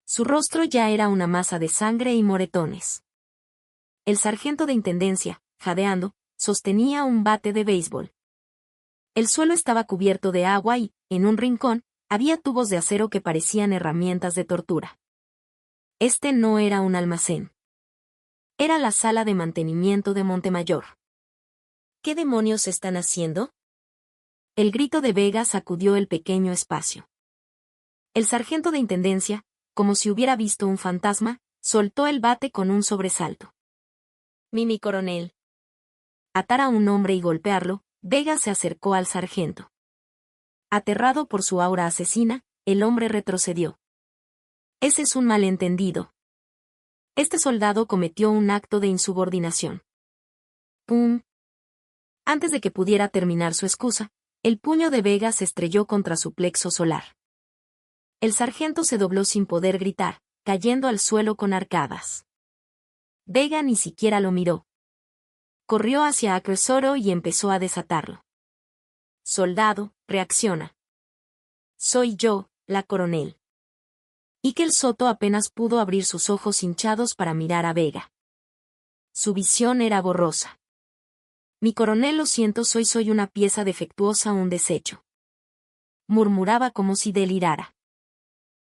Su rostro ya era una masa de sangre y moretones. El sargento de intendencia, jadeando, sostenía un bate de béisbol. El suelo estaba cubierto de agua y, en un rincón, había tubos de acero que parecían herramientas de tortura. Este no era un almacén. Era la sala de mantenimiento de Montemayor. ¿Qué demonios están haciendo? El grito de Vega sacudió el pequeño espacio. El sargento de intendencia, como si hubiera visto un fantasma, soltó el bate con un sobresalto. Mi coronel. Atar a un hombre y golpearlo, Vega se acercó al sargento. Aterrado por su aura asesina, el hombre retrocedió. Ese es un malentendido. Este soldado cometió un acto de insubordinación. ¡Pum! Antes de que pudiera terminar su excusa, el puño de Vega se estrelló contra su plexo solar. El sargento se dobló sin poder gritar, cayendo al suelo con arcadas. Vega ni siquiera lo miró. Corrió hacia Acresoro y empezó a desatarlo. Soldado, reacciona. Soy yo, la coronel. Iker Soto apenas pudo abrir sus ojos hinchados para mirar a Vega. Su visión era borrosa. Mi coronel, lo siento, soy una pieza defectuosa, un desecho. Murmuraba como si delirara.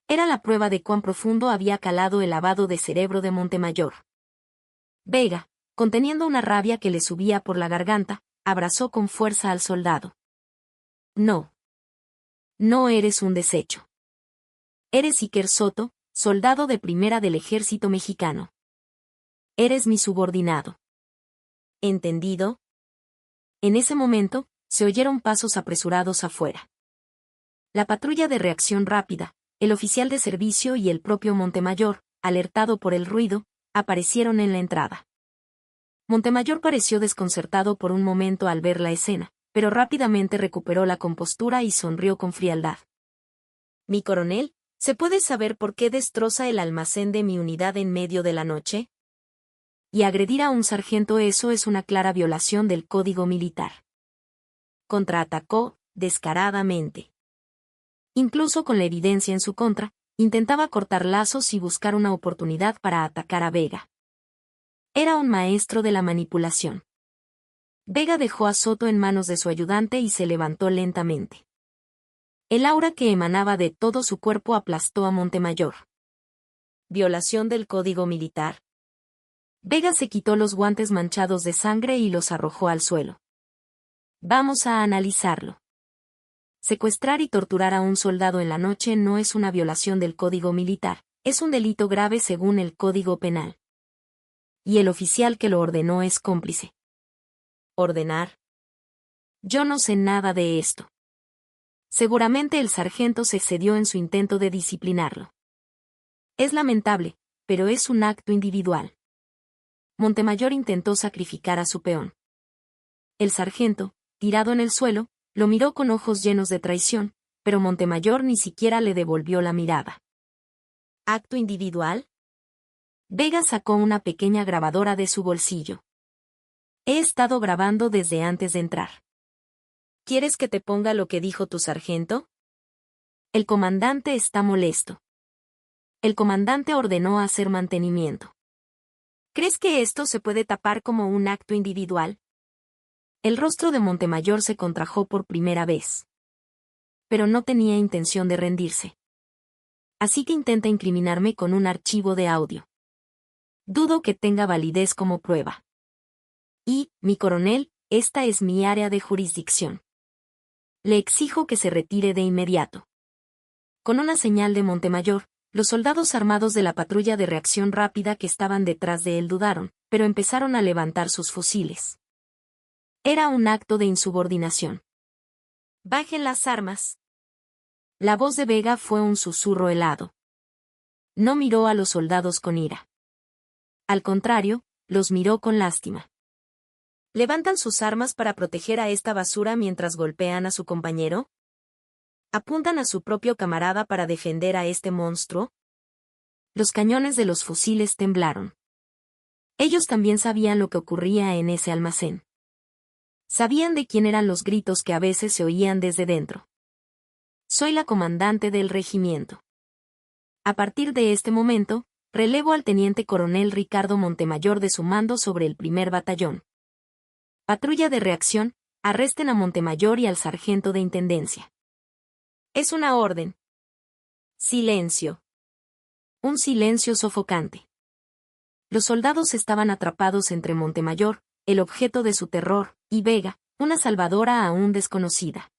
Era la prueba de cuán profundo había calado el lavado de cerebro de Montemayor. Vega, conteniendo una rabia que le subía por la garganta, abrazó con fuerza al soldado. No. No eres un desecho. Eres Iker Soto, soldado de primera del ejército mexicano. Eres mi subordinado. ¿Entendido? En ese momento, se oyeron pasos apresurados afuera. La patrulla de reacción rápida, el oficial de servicio y el propio Montemayor, alertado por el ruido, aparecieron en la entrada. Montemayor pareció desconcertado por un momento al ver la escena, pero rápidamente recuperó la compostura y sonrió con frialdad. Mi coronel, ¿se puede saber por qué destroza el almacén de mi unidad en medio de la noche? Y agredir a un sargento, eso es una clara violación del código militar. Contraatacó, descaradamente. Incluso con la evidencia en su contra, intentaba cortar lazos y buscar una oportunidad para atacar a Vega. Era un maestro de la manipulación. Vega dejó a Soto en manos de su ayudante y se levantó lentamente. El aura que emanaba de todo su cuerpo aplastó a Montemayor. ¿Violación del código militar? Vega se quitó los guantes manchados de sangre y los arrojó al suelo. Vamos a analizarlo. Secuestrar y torturar a un soldado en la noche no es una violación del código militar, es un delito grave según el Código Penal. Y el oficial que lo ordenó es cómplice. ¿Ordenar? Yo no sé nada de esto. Seguramente el sargento se excedió en su intento de disciplinarlo. Es lamentable, pero es un acto individual. Montemayor intentó sacrificar a su peón. El sargento, tirado en el suelo, lo miró con ojos llenos de traición, pero Montemayor ni siquiera le devolvió la mirada. ¿Acto individual? Vega sacó una pequeña grabadora de su bolsillo. He estado grabando desde antes de entrar. ¿Quieres que te ponga lo que dijo tu sargento? El comandante está molesto. El comandante ordenó hacer mantenimiento. ¿Crees que esto se puede tapar como un acto individual? El rostro de Montemayor se contrajo por primera vez. Pero no tenía intención de rendirse. Así que intenta incriminarme con un archivo de audio. Dudo que tenga validez como prueba. Y, mi coronel, esta es mi área de jurisdicción. Le exijo que se retire de inmediato. Con una señal de Montemayor, los soldados armados de la patrulla de reacción rápida que estaban detrás de él dudaron, pero empezaron a levantar sus fusiles. Era un acto de insubordinación. Bajen las armas. La voz de Vega fue un susurro helado. No miró a los soldados con ira. Al contrario, los miró con lástima. ¿Levantan sus armas para proteger a esta basura mientras golpean a su compañero? ¿Apuntan a su propio camarada para defender a este monstruo? Los cañones de los fusiles temblaron. Ellos también sabían lo que ocurría en ese almacén. Sabían de quién eran los gritos que a veces se oían desde dentro. Soy la comandante del regimiento. A partir de este momento, relevo al teniente coronel Ricardo Montemayor de su mando sobre el primer batallón. Patrulla de reacción, arresten a Montemayor y al sargento de intendencia. Es una orden. Silencio. Un silencio sofocante. Los soldados estaban atrapados entre Montemayor, el objeto de su terror, y Vega, una salvadora aún desconocida.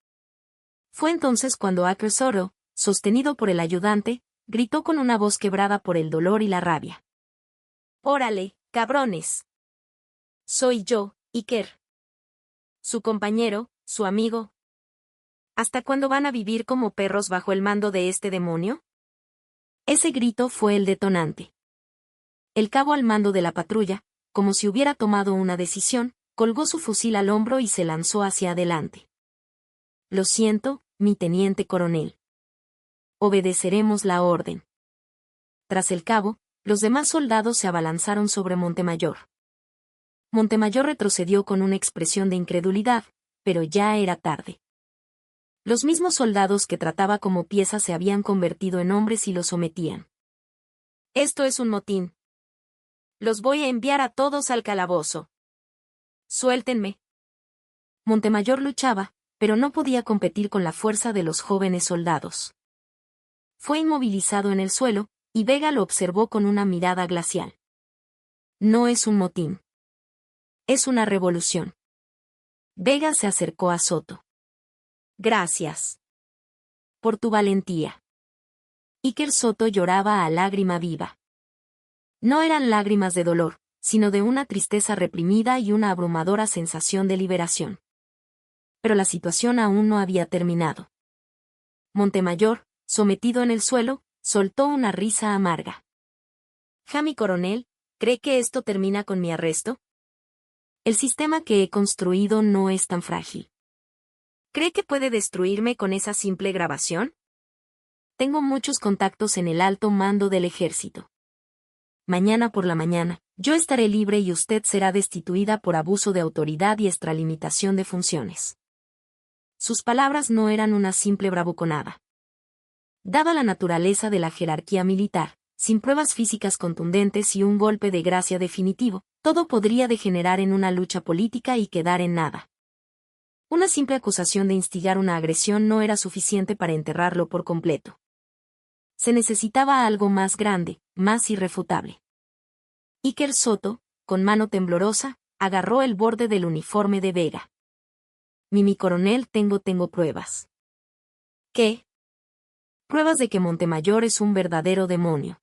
Fue entonces cuando Acresoro, sostenido por el ayudante, gritó con una voz quebrada por el dolor y la rabia. ¡Órale, cabrones! Soy yo, Iker. Su compañero, su amigo. ¿Hasta cuándo van a vivir como perros bajo el mando de este demonio? Ese grito fue el detonante. El cabo al mando de la patrulla, como si hubiera tomado una decisión, colgó su fusil al hombro y se lanzó hacia adelante. Lo siento, mi teniente coronel. Obedeceremos la orden. Tras el cabo, Los demás soldados se abalanzaron sobre Montemayor. Montemayor retrocedió con una expresión de incredulidad, pero ya era tarde. Los mismos soldados que trataba como piezas se habían convertido en hombres y lo sometían. Esto es un motín. Los voy a enviar a todos al calabozo. Suéltenme. Montemayor luchaba, pero no podía competir con la fuerza de los jóvenes soldados. Fue inmovilizado en el suelo, y Vega lo observó con una mirada glacial. No es un motín. Es una revolución. Vega se acercó a Soto. Gracias. Por tu valentía. Iker Soto lloraba a lágrima viva. No eran lágrimas de dolor, sino de una tristeza reprimida y una abrumadora sensación de liberación. Pero la situación aún no había terminado. Montemayor, sometido en el suelo, soltó una risa amarga. «Mi coronel, ¿cree que esto termina con mi arresto? El sistema que he construido no es tan frágil. ¿Cree que puede destruirme con esa simple grabación? Tengo muchos contactos en el alto mando del ejército. Mañana por la mañana, yo estaré libre y usted será destituida por abuso de autoridad y extralimitación de funciones». Sus palabras no eran una simple bravuconada. Dada la naturaleza de la jerarquía militar, sin pruebas físicas contundentes y un golpe de gracia definitivo, todo podría degenerar en una lucha política y quedar en nada. Una simple acusación de instigar una agresión no era suficiente para enterrarlo por completo. Se necesitaba algo más grande, más irrefutable. Iker Soto, con mano temblorosa, agarró el borde del uniforme de Vega. Mi coronel, tengo pruebas. ¿Qué? Pruebas de que Montemayor es un verdadero demonio.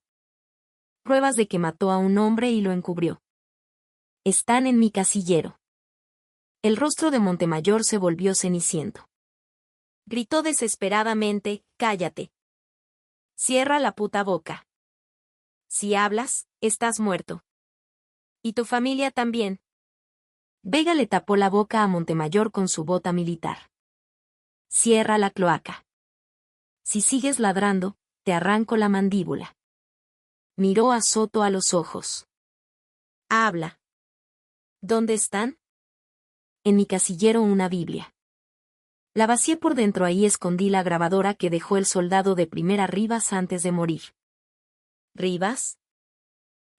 Pruebas de que mató a un hombre y lo encubrió. Están en mi casillero. El rostro de Montemayor se volvió ceniciento. Gritó desesperadamente, «¡Cállate! Cierra la puta boca. Si hablas, estás muerto. Y tu familia también». Vega le tapó la boca a Montemayor con su bota militar. «Cierra la cloaca. Si sigues ladrando, te arranco la mandíbula». Miró a Soto a los ojos. «Habla. ¿Dónde están?» «En mi casillero una Biblia. La vacié por dentro, ahí escondí la grabadora que dejó el soldado de primera Rivas antes de morir». ¿Rivas?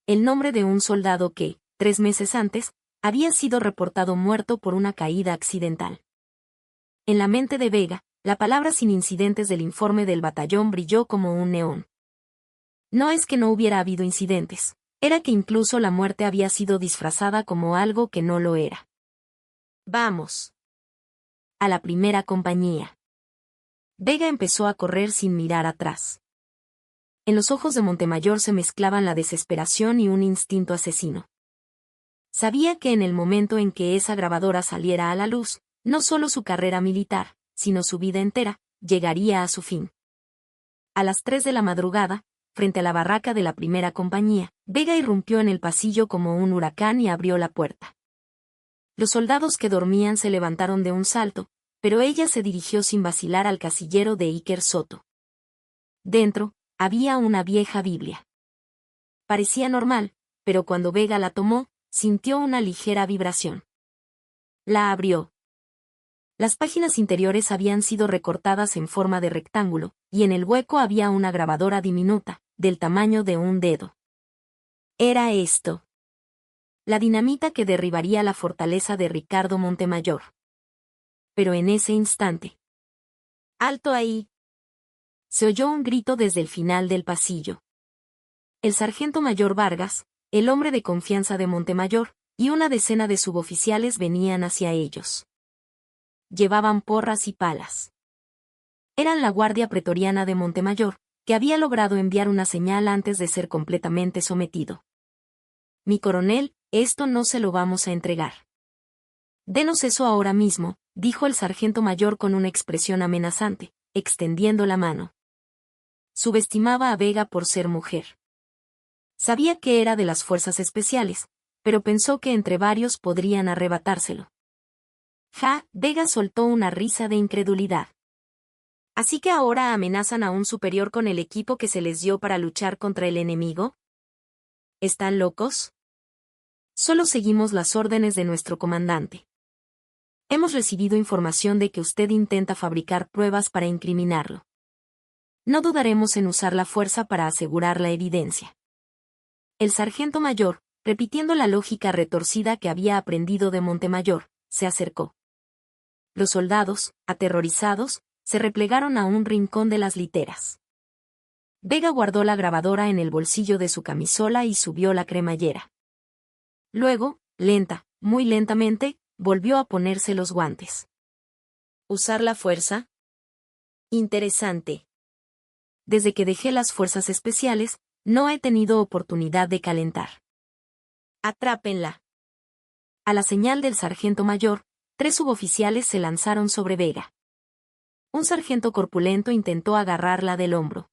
El nombre de un soldado que, 3 meses antes, había sido reportado muerto por una caída accidental. En la mente de Vega, la palabra sin incidentes del informe del batallón brilló como un neón. No es que no hubiera habido incidentes, era que incluso la muerte había sido disfrazada como algo que no lo era. «Vamos. A la primera compañía». Vega empezó a correr sin mirar atrás. En los ojos de Montemayor se mezclaban la desesperación y un instinto asesino. Sabía que en el momento en que esa grabadora saliera a la luz, no solo su carrera militar, sino su vida entera, llegaría a su fin. A las 3 de la madrugada, frente a la barraca de la primera compañía, Vega irrumpió en el pasillo como un huracán y abrió la puerta. Los soldados que dormían se levantaron de un salto, pero ella se dirigió sin vacilar al casillero de Iker Soto. Dentro, había una vieja Biblia. Parecía normal, pero cuando Vega la tomó, sintió una ligera vibración. La abrió. Las páginas interiores habían sido recortadas en forma de rectángulo, y en el hueco había una grabadora diminuta, del tamaño de un dedo. Era esto. La dinamita que derribaría la fortaleza de Ricardo Montemayor. Pero en ese instante. «¡Alto ahí!». Se oyó un grito desde el final del pasillo. El sargento mayor Vargas, el hombre de confianza de Montemayor, y una decena de suboficiales venían hacia ellos. Llevaban porras y palas. Eran la guardia pretoriana de Montemayor, que había logrado enviar una señal antes de ser completamente sometido. «Mi coronel, esto no se lo vamos a entregar». «Denos eso ahora mismo», dijo el sargento mayor con una expresión amenazante, extendiendo la mano. Subestimaba a Vega por ser mujer. Sabía que era de las fuerzas especiales, pero pensó que entre varios podrían arrebatárselo. Vega soltó una risa de incredulidad. ¿Así que ahora amenazan a un superior con el equipo que se les dio para luchar contra el enemigo? ¿Están locos? Solo seguimos las órdenes de nuestro comandante. Hemos recibido información de que usted intenta fabricar pruebas para incriminarlo. No dudaremos en usar la fuerza para asegurar la evidencia. El sargento mayor, repitiendo la lógica retorcida que había aprendido de Montemayor, se acercó. Los soldados, aterrorizados, se replegaron a un rincón de las literas. Vega guardó la grabadora en el bolsillo de su camisola y subió la cremallera. Luego, muy lentamente, volvió a ponerse los guantes. ¿Usar la fuerza? Interesante. Desde que dejé las fuerzas especiales, no he tenido oportunidad de calentar. Atrápenla. A la señal del sargento mayor, 3 suboficiales se lanzaron sobre Vega. Un sargento corpulento intentó agarrarla del hombro.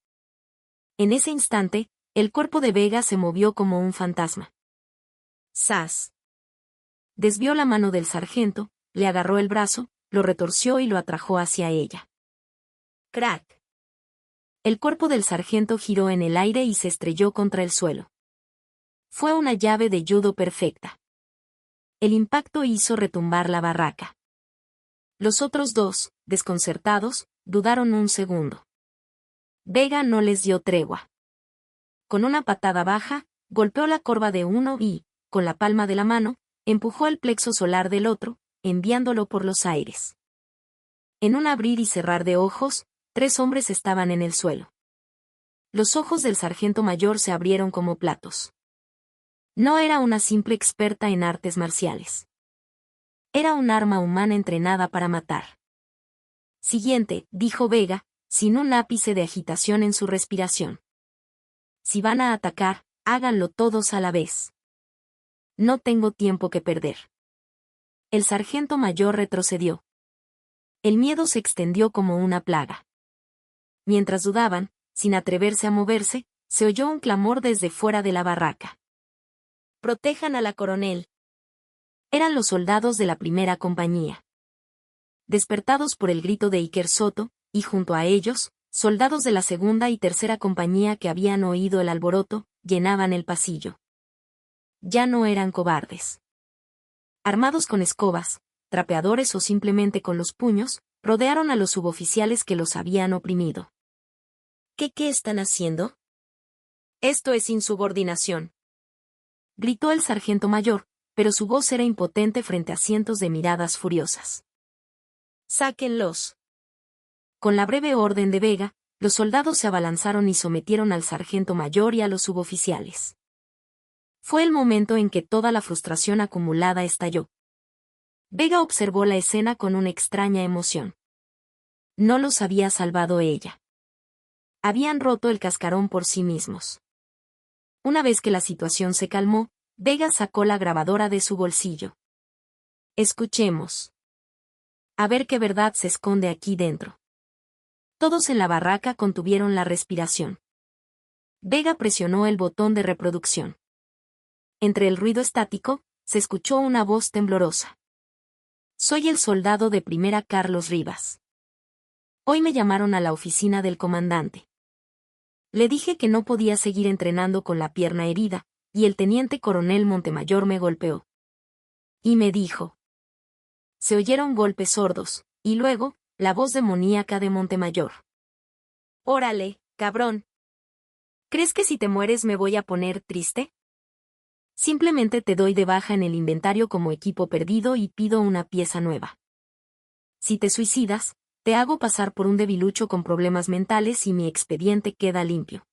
En ese instante, el cuerpo de Vega se movió como un fantasma. ¡Zas! Desvió la mano del sargento, le agarró el brazo, lo retorció y lo atrajo hacia ella. ¡Crack! El cuerpo del sargento giró en el aire y se estrelló contra el suelo. Fue una llave de judo perfecta. El impacto hizo retumbar la barraca. Los otros 2, desconcertados, dudaron un segundo. Vega no les dio tregua. Con una patada baja, golpeó la corva de uno y, con la palma de la mano, empujó el plexo solar del otro, enviándolo por los aires. En un abrir y cerrar de ojos, 3 hombres estaban en el suelo. Los ojos del sargento mayor se abrieron como platos. No era una simple experta en artes marciales. Era un arma humana entrenada para matar. Siguiente, dijo Vega, sin un ápice de agitación en su respiración. Si van a atacar, háganlo todos a la vez. No tengo tiempo que perder. El sargento mayor retrocedió. El miedo se extendió como una plaga. Mientras dudaban, sin atreverse a moverse, se oyó un clamor desde fuera de la barraca. ¡Protejan a la coronel! Eran los soldados de la primera compañía. Despertados por el grito de Iker Soto, y junto a ellos, soldados de la segunda y tercera compañía que habían oído el alboroto, llenaban el pasillo. Ya no eran cobardes. Armados con escobas, trapeadores o simplemente con los puños, rodearon a los suboficiales que los habían oprimido. ¿Qué están haciendo? Esto es insubordinación. Gritó el sargento mayor, pero su voz era impotente frente a cientos de miradas furiosas. ¡Sáquenlos! Con la breve orden de Vega, los soldados se abalanzaron y sometieron al sargento mayor y a los suboficiales. Fue el momento en que toda la frustración acumulada estalló. Vega observó la escena con una extraña emoción. No los había salvado ella. Habían roto el cascarón por sí mismos. Una vez que la situación se calmó, Vega sacó la grabadora de su bolsillo. Escuchemos. A ver qué verdad se esconde aquí dentro. Todos en la barraca contuvieron la respiración. Vega presionó el botón de reproducción. Entre el ruido estático, se escuchó una voz temblorosa. Soy el soldado de primera Carlos Rivas. Hoy me llamaron a la oficina del comandante. Le dije que no podía seguir entrenando con la pierna herida, y el teniente coronel Montemayor me golpeó. Y me dijo. Se oyeron golpes sordos, y luego, la voz demoníaca de Montemayor. Órale, cabrón. ¿Crees que si te mueres me voy a poner triste? Simplemente te doy de baja en el inventario como equipo perdido y pido una pieza nueva. Si te suicidas, te hago pasar por un debilucho con problemas mentales y mi expediente queda limpio.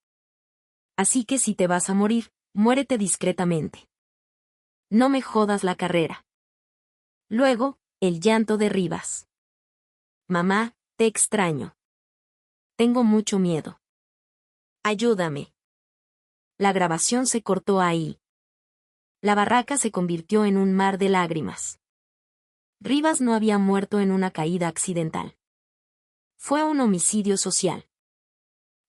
Así que si te vas a morir, muérete discretamente. No me jodas la carrera. Luego, el llanto de Rivas. Mamá, te extraño. Tengo mucho miedo. Ayúdame. La grabación se cortó ahí. La barraca se convirtió en un mar de lágrimas. Rivas no había muerto en una caída accidental. Fue un homicidio social.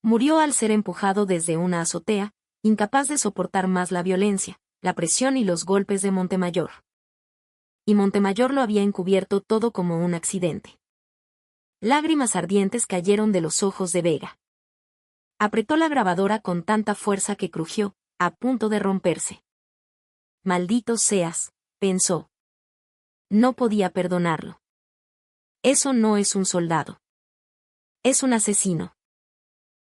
Murió al ser empujado desde una azotea, incapaz de soportar más la violencia, la presión y los golpes de Montemayor. Y Montemayor lo había encubierto todo como un accidente. Lágrimas ardientes cayeron de los ojos de Vega. Apretó la grabadora con tanta fuerza que crujió, a punto de romperse. Maldito seas, pensó. No podía perdonarlo. Eso no es un soldado. Es un asesino.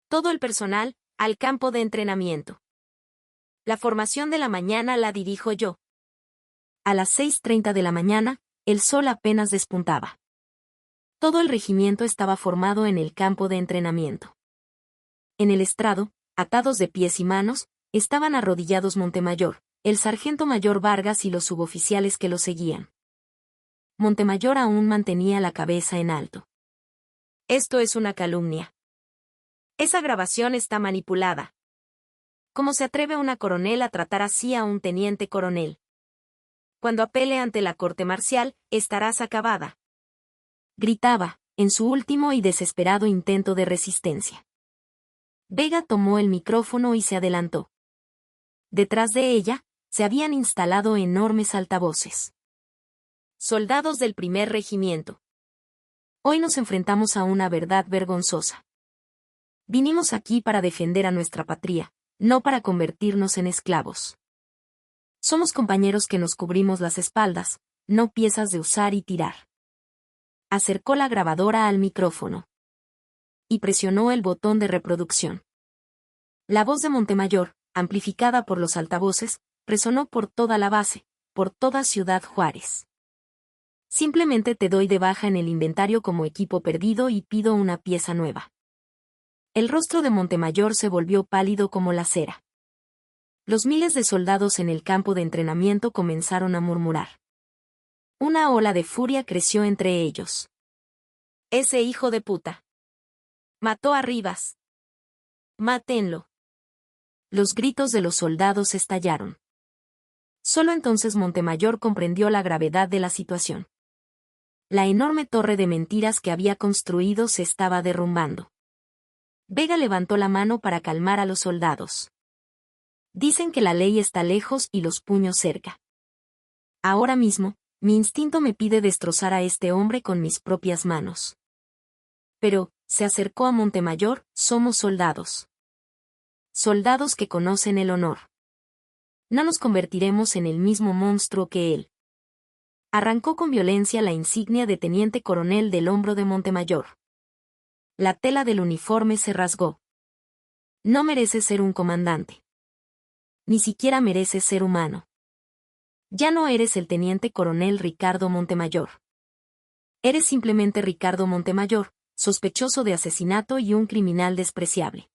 Todo el personal, al campo de entrenamiento. La formación de la mañana la dirijo yo. A las 6:30 de la mañana, el sol apenas despuntaba. Todo el regimiento estaba formado en el campo de entrenamiento. En el estrado, atados de pies y manos, estaban arrodillados Montemayor, el sargento mayor Vargas y los suboficiales que lo seguían. Montemayor aún mantenía la cabeza en alto. Esto es una calumnia. Esa grabación está manipulada. ¿Cómo se atreve una coronel a tratar así a un teniente coronel? Cuando apele ante la corte marcial, estarás acabada. Gritaba, en su último y desesperado intento de resistencia. Vega tomó el micrófono y se adelantó. Detrás de ella, se habían instalado enormes altavoces. Soldados del primer regimiento. Hoy nos enfrentamos a una verdad vergonzosa. Vinimos aquí para defender a nuestra patria, no para convertirnos en esclavos. Somos compañeros que nos cubrimos las espaldas, no piezas de usar y tirar. Acercó la grabadora al micrófono. Y presionó el botón de reproducción. La voz de Montemayor, amplificada por los altavoces, resonó por toda la base, por toda Ciudad Juárez. Simplemente te doy de baja en el inventario como equipo perdido y pido una pieza nueva. El rostro de Montemayor se volvió pálido como la cera. Los miles de soldados en el campo de entrenamiento comenzaron a murmurar. Una ola de furia creció entre ellos. Ese hijo de puta. Mató a Rivas. Mátenlo. Los gritos de los soldados estallaron. Solo entonces Montemayor comprendió la gravedad de la situación. La enorme torre de mentiras que había construido se estaba derrumbando. Vega levantó la mano para calmar a los soldados. Dicen que la ley está lejos y los puños cerca. Ahora mismo, mi instinto me pide destrozar a este hombre con mis propias manos. Pero, se acercó a Montemayor, somos soldados. Soldados que conocen el honor. No nos convertiremos en el mismo monstruo que él. Arrancó con violencia la insignia de teniente coronel del hombro de Montemayor. La tela del uniforme se rasgó. No mereces ser un comandante. Ni siquiera mereces ser humano. Ya no eres el teniente coronel Ricardo Montemayor. Eres simplemente Ricardo Montemayor, sospechoso de asesinato y un criminal despreciable.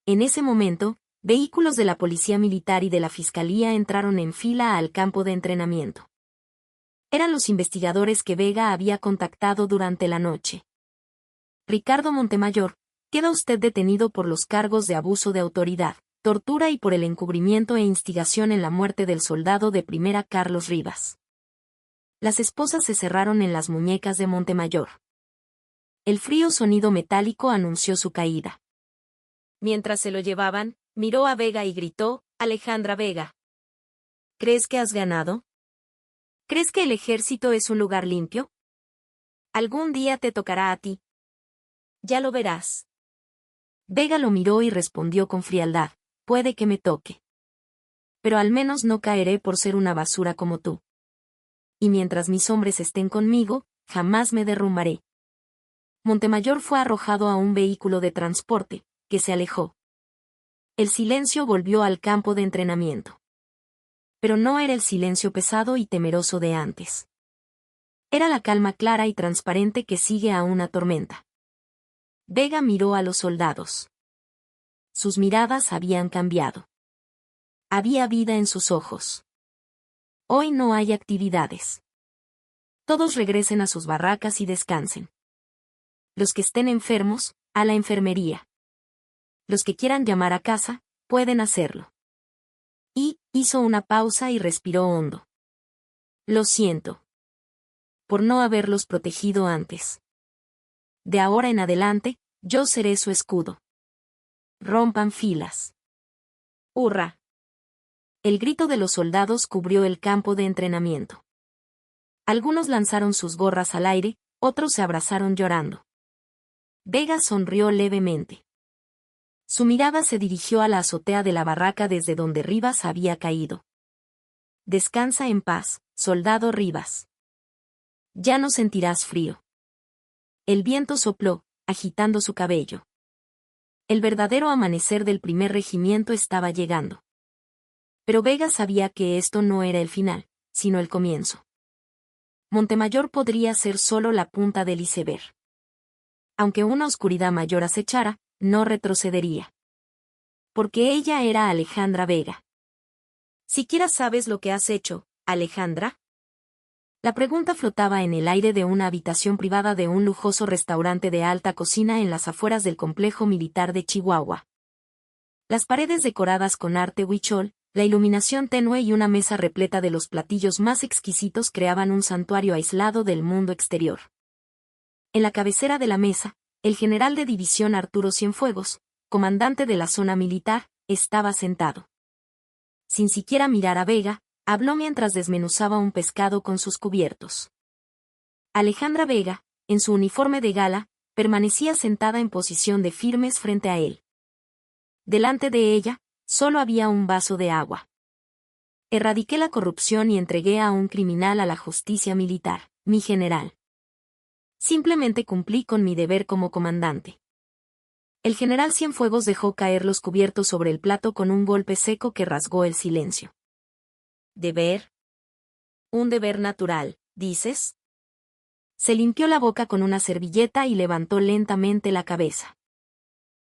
En ese momento, vehículos de la policía militar y de la fiscalía entraron en fila al campo de entrenamiento. Eran los investigadores que Vega había contactado durante la noche. Ricardo Montemayor, queda usted detenido por los cargos de abuso de autoridad, tortura y por el encubrimiento e instigación en la muerte del soldado de primera Carlos Rivas. Las esposas se cerraron en las muñecas de Montemayor. El frío sonido metálico anunció su caída. Mientras se lo llevaban, miró a Vega y gritó, Alejandra Vega. ¿Crees que has ganado? ¿Crees que el ejército es un lugar limpio? Algún día te tocará a ti. Ya lo verás. Vega lo miró y respondió con frialdad, puede que me toque. Pero al menos no caeré por ser una basura como tú. Y mientras mis hombres estén conmigo, jamás me derrumbaré. Montemayor fue arrojado a un vehículo de transporte, que se alejó. El silencio volvió al campo de entrenamiento. Pero no era el silencio pesado y temeroso de antes. Era la calma clara y transparente que sigue a una tormenta. Vega miró a los soldados. Sus miradas habían cambiado. Había vida en sus ojos. Hoy no hay actividades. Todos regresen a sus barracas y descansen. Los que estén enfermos, a la enfermería. Los que quieran llamar a casa, pueden hacerlo. Y, hizo una pausa y respiró hondo. Lo siento. Por no haberlos protegido antes. De ahora en adelante, yo seré su escudo. Rompan filas. ¡Hurra! El grito de los soldados cubrió el campo de entrenamiento. Algunos lanzaron sus gorras al aire, otros se abrazaron llorando. Vega sonrió levemente. Su mirada se dirigió a la azotea de la barraca desde donde Rivas había caído. Descansa en paz, soldado Rivas. Ya no sentirás frío. El viento sopló, agitando su cabello. El verdadero amanecer del primer regimiento estaba llegando. Pero Vega sabía que esto no era el final, sino el comienzo. Montemayor podría ser solo la punta del iceberg. Aunque una oscuridad mayor acechara, no retrocedería. Porque ella era Alejandra Vega. ¿Siquiera sabes lo que has hecho, Alejandra? La pregunta flotaba en el aire de una habitación privada de un lujoso restaurante de alta cocina en las afueras del complejo militar de Chihuahua. Las paredes decoradas con arte huichol, la iluminación tenue y una mesa repleta de los platillos más exquisitos creaban un santuario aislado del mundo exterior. En la cabecera de la mesa, el general de división Arturo Cienfuegos, comandante de la zona militar, estaba sentado. Sin siquiera mirar a Vega, habló mientras desmenuzaba un pescado con sus cubiertos. Alejandra Vega, en su uniforme de gala, permanecía sentada en posición de firmes frente a él. Delante de ella, solo había un vaso de agua. Erradiqué la corrupción y entregué a un criminal a la justicia militar, mi general. Simplemente cumplí con mi deber como comandante. El general Cienfuegos dejó caer los cubiertos sobre el plato con un golpe seco que rasgó el silencio. ¿Deber? ¿Un deber natural, dices? Se limpió la boca con una servilleta y levantó lentamente la cabeza.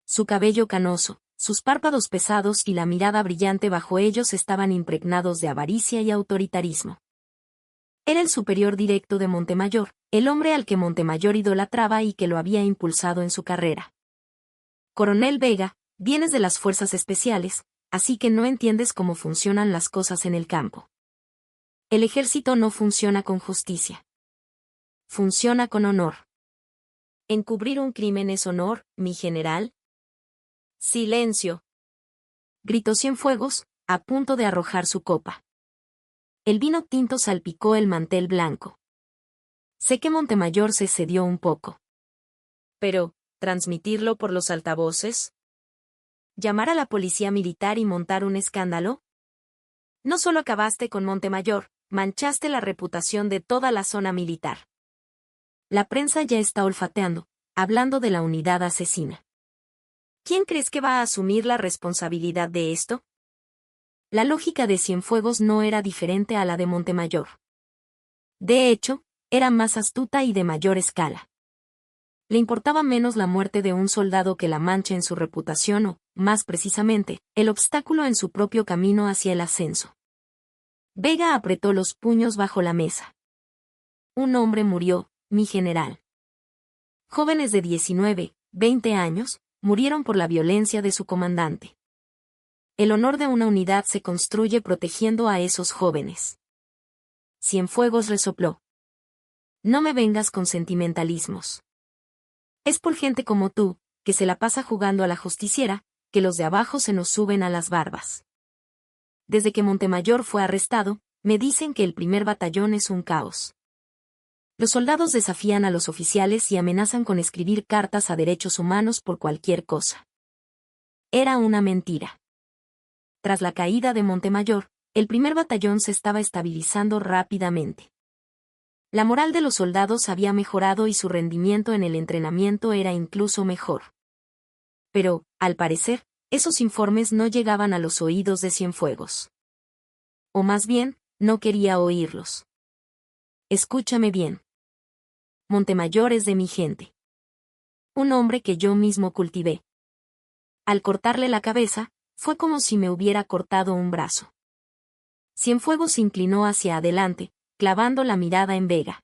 Su cabello canoso, sus párpados pesados y la mirada brillante bajo ellos estaban impregnados de avaricia y autoritarismo. Era el superior directo de Montemayor, el hombre al que Montemayor idolatraba y que lo había impulsado en su carrera. Coronel Vega, vienes de las fuerzas especiales, así que no entiendes cómo funcionan las cosas en el campo. El ejército no funciona con justicia. Funciona con honor. ¿Encubrir un crimen es honor, mi general? ¡Silencio!, gritó Cienfuegos, a punto de arrojar su copa. El vino tinto salpicó el mantel blanco. Sé que Montemayor se cedió un poco. Pero, ¿transmitirlo por los altavoces? ¿Llamar a la policía militar y montar un escándalo? No solo acabaste con Montemayor, manchaste la reputación de toda la zona militar. La prensa ya está olfateando, hablando de la unidad asesina. ¿Quién crees que va a asumir la responsabilidad de esto? La lógica de Cienfuegos no era diferente a la de Montemayor. De hecho, era más astuta y de mayor escala. Le importaba menos la muerte de un soldado que la mancha en su reputación o, más precisamente, el obstáculo en su propio camino hacia el ascenso. Vega apretó los puños bajo la mesa. Un hombre murió, mi general. Jóvenes de 19, 20 años, murieron por la violencia de su comandante. El honor de una unidad se construye protegiendo a esos jóvenes. Cienfuegos resopló. No me vengas con sentimentalismos. Es por gente como tú, que se la pasa jugando a la justiciera, que los de abajo se nos suben a las barbas. Desde que Montemayor fue arrestado, me dicen que el primer batallón es un caos. Los soldados desafían a los oficiales y amenazan con escribir cartas a derechos humanos por cualquier cosa. Era una mentira. Tras la caída de Montemayor, el primer batallón se estaba estabilizando rápidamente. La moral de los soldados había mejorado y su rendimiento en el entrenamiento era incluso mejor. Pero, al parecer, esos informes no llegaban a los oídos de Cienfuegos. O más bien, no quería oírlos. Escúchame bien. Montemayor es de mi gente. Un hombre que yo mismo cultivé. Al cortarle la cabeza, fue como si me hubiera cortado un brazo. Cienfuegos se inclinó hacia adelante, clavando la mirada en Vega.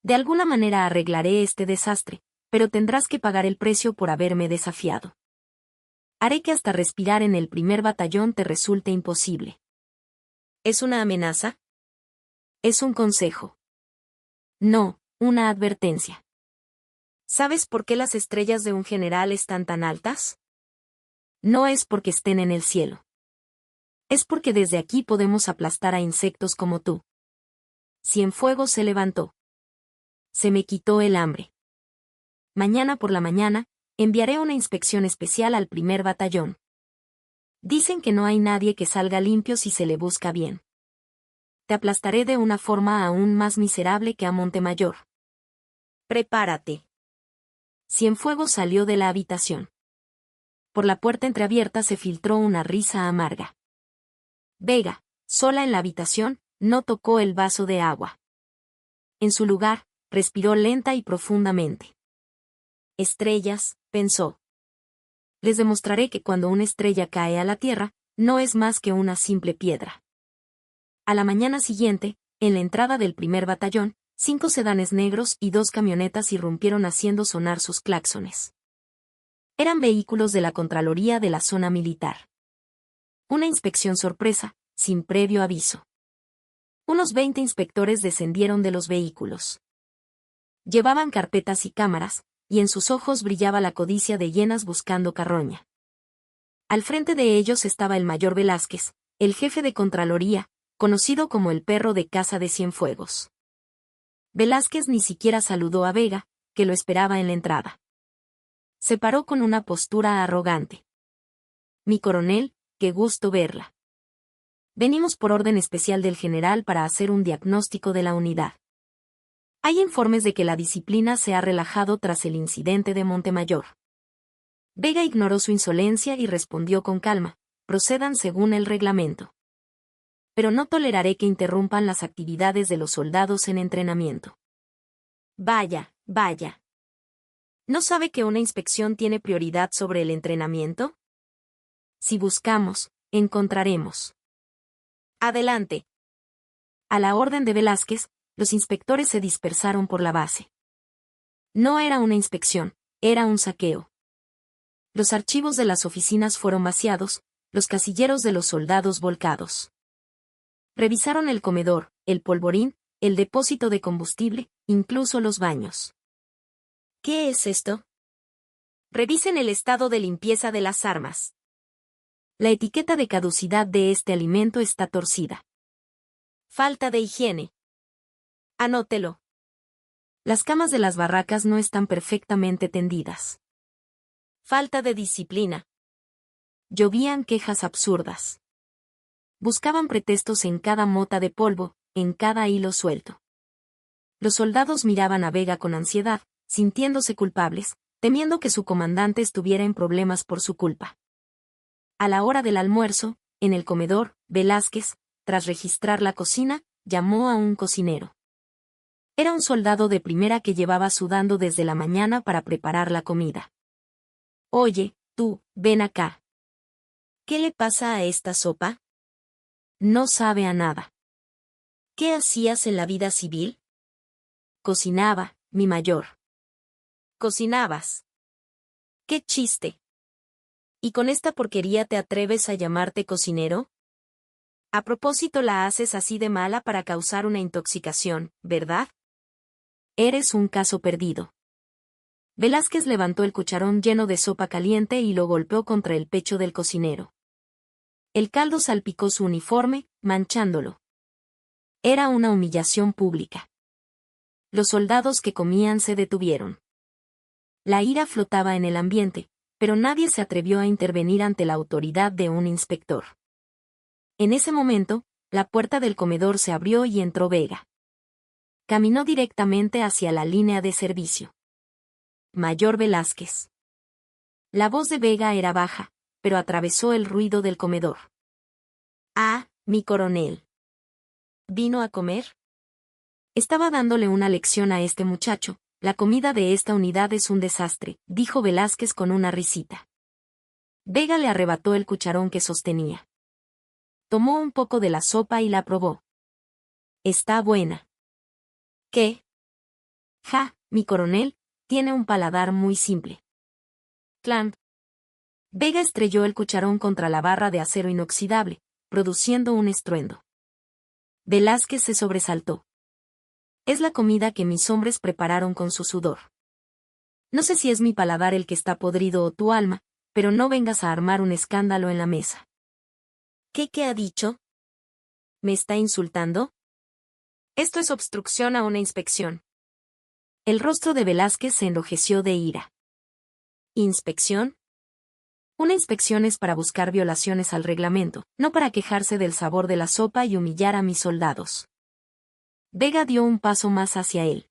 De alguna manera arreglaré este desastre, pero tendrás que pagar el precio por haberme desafiado. Haré que hasta respirar en el primer batallón te resulte imposible. ¿Es una amenaza? Es un consejo. No, una advertencia. ¿Sabes por qué las estrellas de un general están tan altas? No es porque estén en el cielo. Es porque desde aquí podemos aplastar a insectos como tú. Cienfuegos se levantó. Se me quitó el hambre. Mañana por la mañana, Enviaré una inspección especial al primer batallón. Dicen que no hay nadie que salga limpio si se le busca bien. Te aplastaré de una forma aún más miserable que a Montemayor. Prepárate. Cienfuegos salió de la habitación. Por la puerta entreabierta se filtró una risa amarga. Vega, sola en la habitación, no tocó el vaso de agua. En su lugar, respiró lenta y profundamente. Estrellas, pensó. Les demostraré que cuando una estrella cae a la tierra, no es más que una simple piedra. A la mañana siguiente, en la entrada del primer batallón, 5 sedanes negros y 2 camionetas irrumpieron haciendo sonar sus claxones. Eran vehículos de la Contraloría de la zona militar. Una inspección sorpresa, sin previo aviso. Unos 20 inspectores descendieron de los vehículos. Llevaban carpetas y cámaras, y en sus ojos brillaba la codicia de hienas buscando carroña. Al frente de ellos estaba el mayor Velázquez, el jefe de Contraloría, conocido como el perro de caza de Cienfuegos. Velázquez ni siquiera saludó a Vega, que lo esperaba en la entrada. Se paró con una postura arrogante. Mi coronel, qué gusto verla. Venimos por orden especial del general para hacer un diagnóstico de la unidad. Hay informes de que la disciplina se ha relajado tras el incidente de Montemayor. Vega ignoró su insolencia y respondió con calma, procedan según el reglamento. Pero no toleraré que interrumpan las actividades de los soldados en entrenamiento. Vaya, vaya. ¿No sabe que una inspección tiene prioridad sobre el entrenamiento? Si buscamos, encontraremos. Adelante. A la orden de Velázquez, los inspectores se dispersaron por la base. No era una inspección, era un saqueo. Los archivos de las oficinas fueron vaciados, los casilleros de los soldados volcados. Revisaron el comedor, el polvorín, el depósito de combustible, incluso los baños. ¿Qué es esto? Revisen el estado de limpieza de las armas. La etiqueta de caducidad de este alimento está torcida. Falta de higiene. Anótelo. Las camas de las barracas no están perfectamente tendidas. Falta de disciplina. Llovían quejas absurdas. Buscaban pretextos en cada mota de polvo, en cada hilo suelto. Los soldados miraban a Vega con ansiedad, sintiéndose culpables, temiendo que su comandante estuviera en problemas por su culpa. A la hora del almuerzo, en el comedor, Velázquez, tras registrar la cocina, llamó a un cocinero. Era un soldado de primera que llevaba sudando desde la mañana para preparar la comida. Oye, tú, ven acá. ¿Qué le pasa a esta sopa? No sabe a nada. ¿Qué hacías en la vida civil? Cocinaba, mi mayor. Cocinabas. ¡Qué chiste! ¿Y con esta porquería te atreves a llamarte cocinero? A propósito la haces así de mala para causar una intoxicación, ¿verdad? Eres un caso perdido. Velázquez levantó el cucharón lleno de sopa caliente y lo golpeó contra el pecho del cocinero. El caldo salpicó su uniforme, manchándolo. Era una humillación pública. Los soldados que comían se detuvieron. La ira flotaba en el ambiente, pero nadie se atrevió a intervenir ante la autoridad de un inspector. En ese momento, la puerta del comedor se abrió y entró Vega. Caminó directamente hacia la línea de servicio. Mayor Velázquez. La voz de Vega era baja, pero atravesó el ruido del comedor. Ah, mi coronel. ¿Vino a comer? Estaba dándole una lección a este muchacho. La comida de esta unidad es un desastre, dijo Velázquez con una risita. Vega le arrebató el cucharón que sostenía. Tomó un poco de la sopa y la probó. Está buena. ¿Qué? Ja, mi coronel, tiene un paladar muy simple. Clank. Vega estrelló el cucharón contra la barra de acero inoxidable, produciendo un estruendo. Velázquez se sobresaltó. Es la comida que mis hombres prepararon con su sudor. No sé si es mi paladar el que está podrido o tu alma, pero no vengas a armar un escándalo en la mesa. ¿Qué ha dicho? ¿Me está insultando? Esto es obstrucción a una inspección. El rostro de Velázquez se enrojeció de ira. ¿Inspección? Una inspección es para buscar violaciones al reglamento, no para quejarse del sabor de la sopa y humillar a mis soldados. Vega dio un paso más hacia él.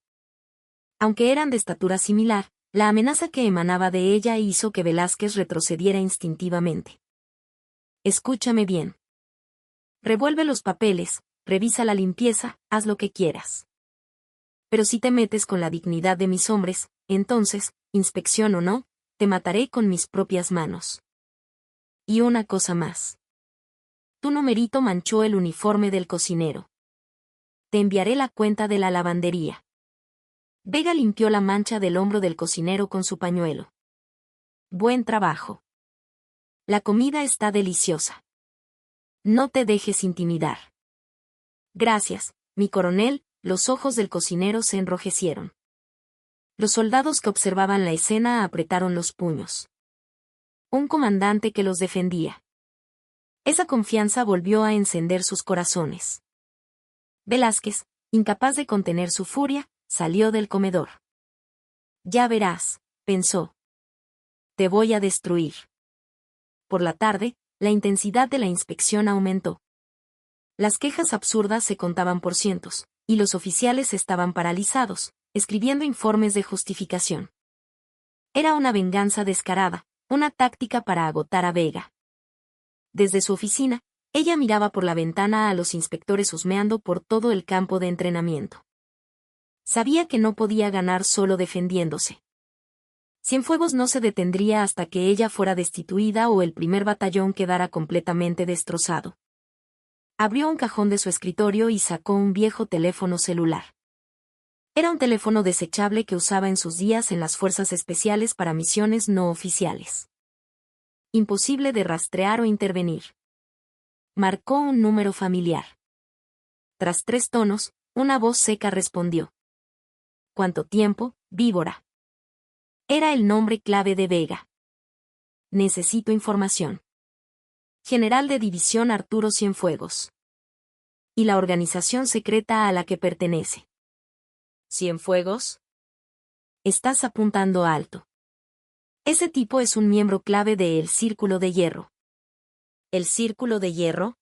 Aunque eran de estatura similar, la amenaza que emanaba de ella hizo que Velázquez retrocediera instintivamente. Escúchame bien. Revuelve los papeles, revisa la limpieza, haz lo que quieras. Pero si te metes con la dignidad de mis hombres, entonces, inspección o no, te mataré con mis propias manos. Y una cosa más. Tu numerito manchó el uniforme del cocinero. Te enviaré la cuenta de la lavandería. Vega limpió la mancha del hombro del cocinero con su pañuelo. Buen trabajo. La comida está deliciosa. No te dejes intimidar. Gracias, mi coronel. Los ojos del cocinero se enrojecieron. Los soldados que observaban la escena apretaron los puños. Un comandante que los defendía. Esa confianza volvió a encender sus corazones. Velázquez, incapaz de contener su furia, salió del comedor. Ya verás, pensó. Te voy a destruir. Por la tarde, la intensidad de la inspección aumentó. Las quejas absurdas se contaban por cientos, y los oficiales estaban paralizados, escribiendo informes de justificación. Era una venganza descarada, una táctica para agotar a Vega. Desde su oficina, ella miraba por la ventana a los inspectores husmeando por todo el campo de entrenamiento. Sabía que no podía ganar solo defendiéndose. Cienfuegos no se detendría hasta que ella fuera destituida o el primer batallón quedara completamente destrozado. Abrió un cajón de su escritorio y sacó un viejo teléfono celular. Era un teléfono desechable que usaba en sus días en las fuerzas especiales para misiones no oficiales. Imposible de rastrear o intervenir. Marcó un número familiar. Tras 3 tonos, una voz seca respondió. ¿Cuánto tiempo, víbora? Era el nombre clave de Vega. Necesito información. General de División Arturo Cienfuegos. Y la organización secreta a la que pertenece. ¿Cienfuegos? Estás apuntando alto. Ese tipo es un miembro clave de El Círculo de Hierro. ¿El Círculo de Hierro?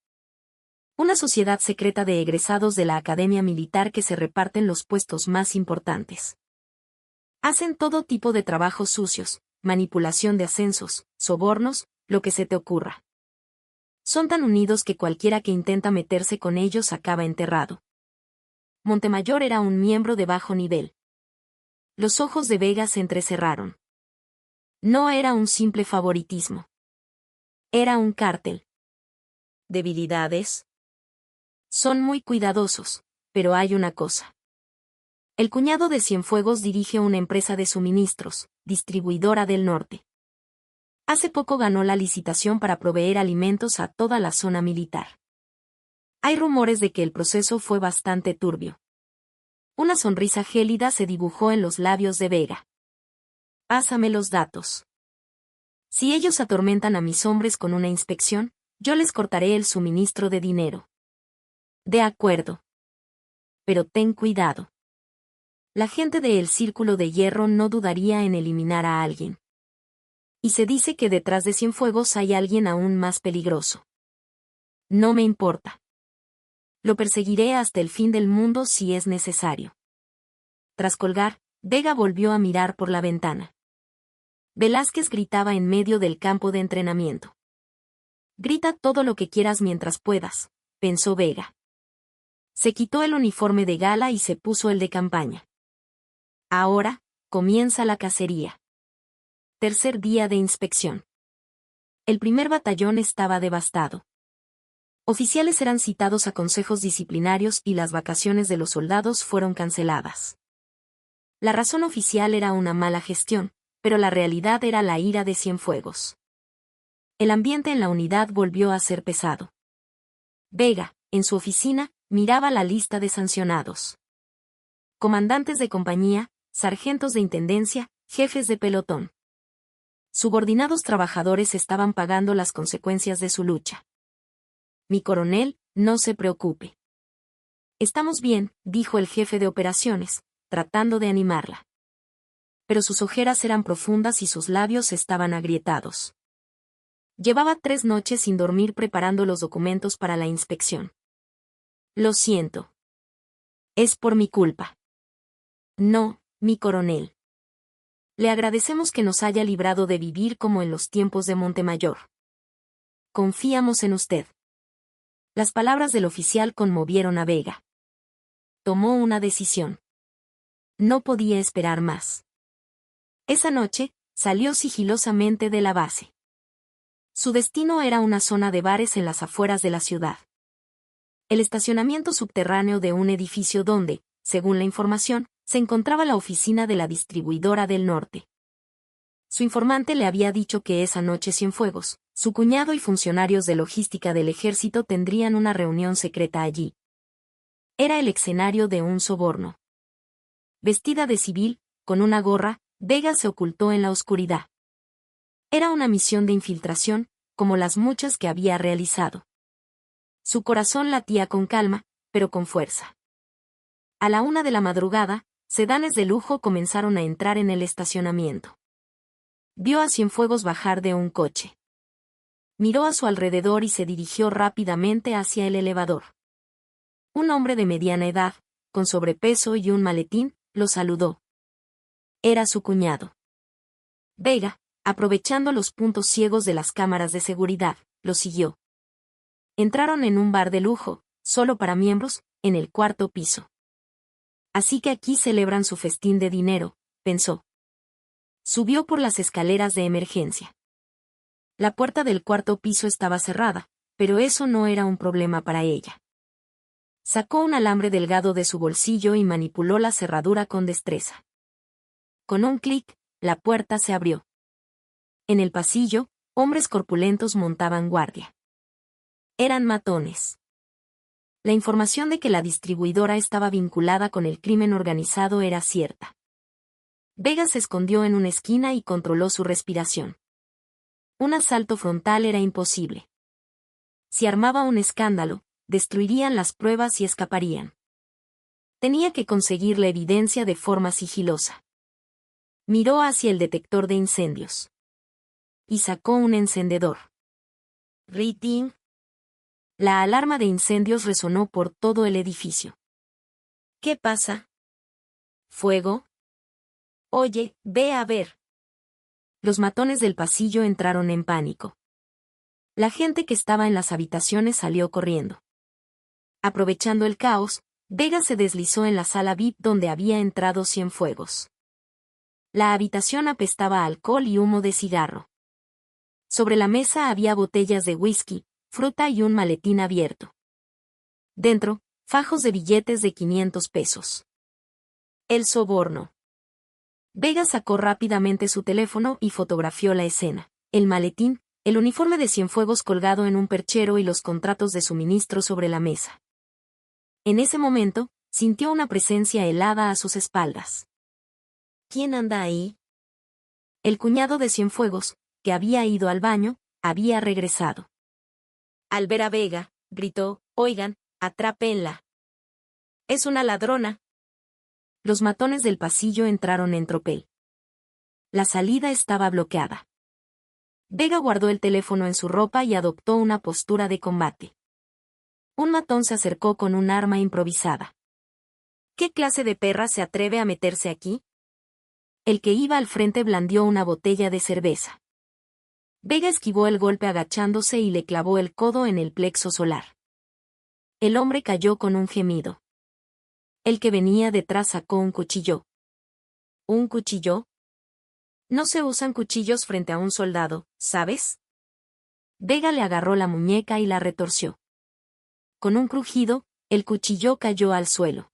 Una sociedad secreta de egresados de la Academia Militar que se reparten los puestos más importantes. Hacen todo tipo de trabajos sucios, manipulación de ascensos, sobornos, lo que se te ocurra. Son tan unidos que cualquiera que intenta meterse con ellos acaba enterrado. Montemayor era un miembro de bajo nivel. Los ojos de Vega se entrecerraron. No era un simple favoritismo. Era un cártel. ¿Debilidades? Son muy cuidadosos, pero hay una cosa. El cuñado de Cienfuegos dirige una empresa de suministros, distribuidora del norte. Hace poco ganó la licitación para proveer alimentos a toda la zona militar. Hay rumores de que el proceso fue bastante turbio. Una sonrisa gélida se dibujó en los labios de Vega. Pásame los datos. Si ellos atormentan a mis hombres con una inspección, yo les cortaré el suministro de dinero. De acuerdo. Pero ten cuidado. La gente de El Círculo de Hierro no dudaría en eliminar a alguien. Y se dice que detrás de Cienfuegos hay alguien aún más peligroso. No me importa. Lo perseguiré hasta el fin del mundo si es necesario. Tras colgar, Vega volvió a mirar por la ventana. Velázquez gritaba en medio del campo de entrenamiento. Grita todo lo que quieras mientras puedas, pensó Vega. Se quitó el uniforme de gala y se puso el de campaña. Ahora, comienza la cacería. Tercer día de inspección. El primer batallón estaba devastado. Oficiales eran citados a consejos disciplinarios y las vacaciones de los soldados fueron canceladas. La razón oficial era una mala gestión, pero la realidad era la ira de Cienfuegos. El ambiente en la unidad volvió a ser pesado. Vega, en su oficina, miraba la lista de sancionados. Comandantes de compañía, sargentos de intendencia, jefes de pelotón. Subordinados trabajadores estaban pagando las consecuencias de su lucha. Mi coronel, no se preocupe. Estamos bien, dijo el jefe de operaciones, tratando de animarla. pero sus ojeras eran profundas y sus labios estaban agrietados. Llevaba 3 noches sin dormir preparando los documentos para la inspección. Lo siento. Es por mi culpa. No, mi coronel. Le agradecemos que nos haya librado de vivir como en los tiempos de Montemayor. Confiamos en usted. Las palabras del oficial conmovieron a Vega. Tomó una decisión. No podía esperar más. Esa noche, salió sigilosamente de la base. Su destino era una zona de bares en las afueras de la ciudad. El estacionamiento subterráneo de un edificio donde, según la información, se encontraba la oficina de la distribuidora del norte. Su informante le había dicho que esa noche Cienfuegos, su cuñado y funcionarios de logística del ejército tendrían una reunión secreta allí. Era el escenario de un soborno. Vestida de civil, con una gorra, Vega se ocultó en la oscuridad. Era una misión de infiltración, como las muchas que había realizado. Su corazón latía con calma, pero con fuerza. A la 1 de la madrugada, sedanes de lujo comenzaron a entrar en el estacionamiento. Vio a Cienfuegos bajar de un coche. Miró a su alrededor y se dirigió rápidamente hacia el elevador. Un hombre de mediana edad, con sobrepeso y un maletín, lo saludó. Era su cuñado. Vega, aprovechando los puntos ciegos de las cámaras de seguridad, lo siguió. Entraron en un bar de lujo, solo para miembros, en el 4º piso. Así que aquí celebran su festín de dinero, pensó. Subió por las escaleras de emergencia. La puerta del 4º piso estaba cerrada, pero eso no era un problema para ella. Sacó un alambre delgado de su bolsillo y manipuló la cerradura con destreza. Con un clic, la puerta se abrió. En el pasillo, hombres corpulentos montaban guardia. Eran matones. La información de que la distribuidora estaba vinculada con el crimen organizado era cierta. Vega se escondió en una esquina y controló su respiración. Un asalto frontal era imposible. Si armaba un escándalo, destruirían las pruebas y escaparían. Tenía que conseguir la evidencia de forma sigilosa. Miró hacia el detector de incendios. Y sacó un encendedor. Riting. La alarma de incendios resonó por todo el edificio. ¿Qué pasa? ¿Fuego? Oye, ve a ver. Los matones del pasillo entraron en pánico. La gente que estaba en las habitaciones salió corriendo. Aprovechando el caos, Vega se deslizó en la sala VIP donde había entrado Cienfuegos. La habitación apestaba a alcohol y humo de cigarro. Sobre la mesa había botellas de whisky, fruta y un maletín abierto. Dentro, fajos de billetes de 500 pesos. El soborno. Vega sacó rápidamente su teléfono y fotografió la escena. El maletín, el uniforme de Cienfuegos colgado en un perchero y los contratos de suministro sobre la mesa. En ese momento, sintió una presencia helada a sus espaldas. ¿Quién anda ahí? El cuñado de Cienfuegos, que había ido al baño, había regresado. Al ver a Vega, gritó, «Oigan, atrápenla. Es una ladrona». Los matones del pasillo entraron en tropel. La salida estaba bloqueada. Vega guardó el teléfono en su ropa y adoptó una postura de combate. Un matón se acercó con un arma improvisada. ¿Qué clase de perra se atreve a meterse aquí? El que iba al frente blandió una botella de cerveza. Vega esquivó el golpe agachándose y le clavó el codo en el plexo solar. El hombre cayó con un gemido. El que venía detrás sacó un cuchillo. ¿Un cuchillo? No se usan cuchillos frente a un soldado, ¿sabes? Vega le agarró la muñeca y la retorció. Con un crujido, el cuchillo cayó al suelo.